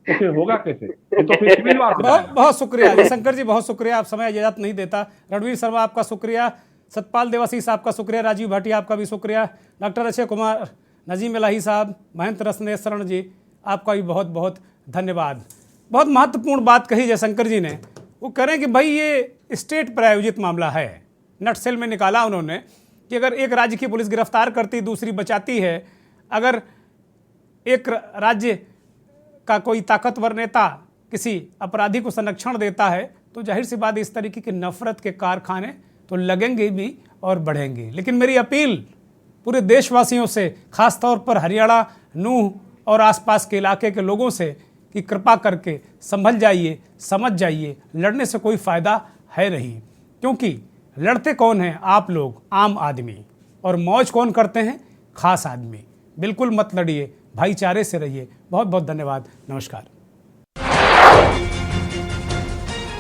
तो फिर होगा कैसे? तो फिर सिविल वार। बहुत शुक्रिया जयशंकर जी, बहुत शुक्रिया। आप समय इजाजत नहीं देता। रणवीर शर्मा आपका शुक्रिया, सतपाल देवाशीष आपका शुक्रिया, राजीव भाटिया आपका भी शुक्रिया, डॉक्टर अक्षय कुमार, नजीम इलाही साहब, महेंद्र रत्नेश्वरण जी, आपका भी बहुत बहुत धन्यवाद। बहुत महत्वपूर्ण बात कही जयशंकर जी ने। वो कह रहे हैं कि भाई ये स्टेट प्रायोजित मामला है, नटसेल में निकाला उन्होंने कि अगर एक राज्य की पुलिस गिरफ्तार करती, दूसरी बचाती है, अगर एक राज्य का कोई ताकतवर नेता किसी अपराधी को संरक्षण देता है, तो जाहिर सी बात इस तरीके की नफरत के कारखाने तो लगेंगे भी और बढ़ेंगे। लेकिन मेरी अपील पूरे देशवासियों से, खास तौर पर हरियाणा, नूह और आसपास के इलाके के लोगों से, कि कृपा करके संभल जाइए, समझ जाइए, लड़ने से कोई फ़ायदा है नहीं। क्योंकि लड़ते कौन हैं? आप लोग, आम आदमी, और मौज कौन करते हैं? खास आदमी। बिल्कुल मत लड़िए, भाईचारे से रहिए। बहुत बहुत धन्यवाद, नमस्कार।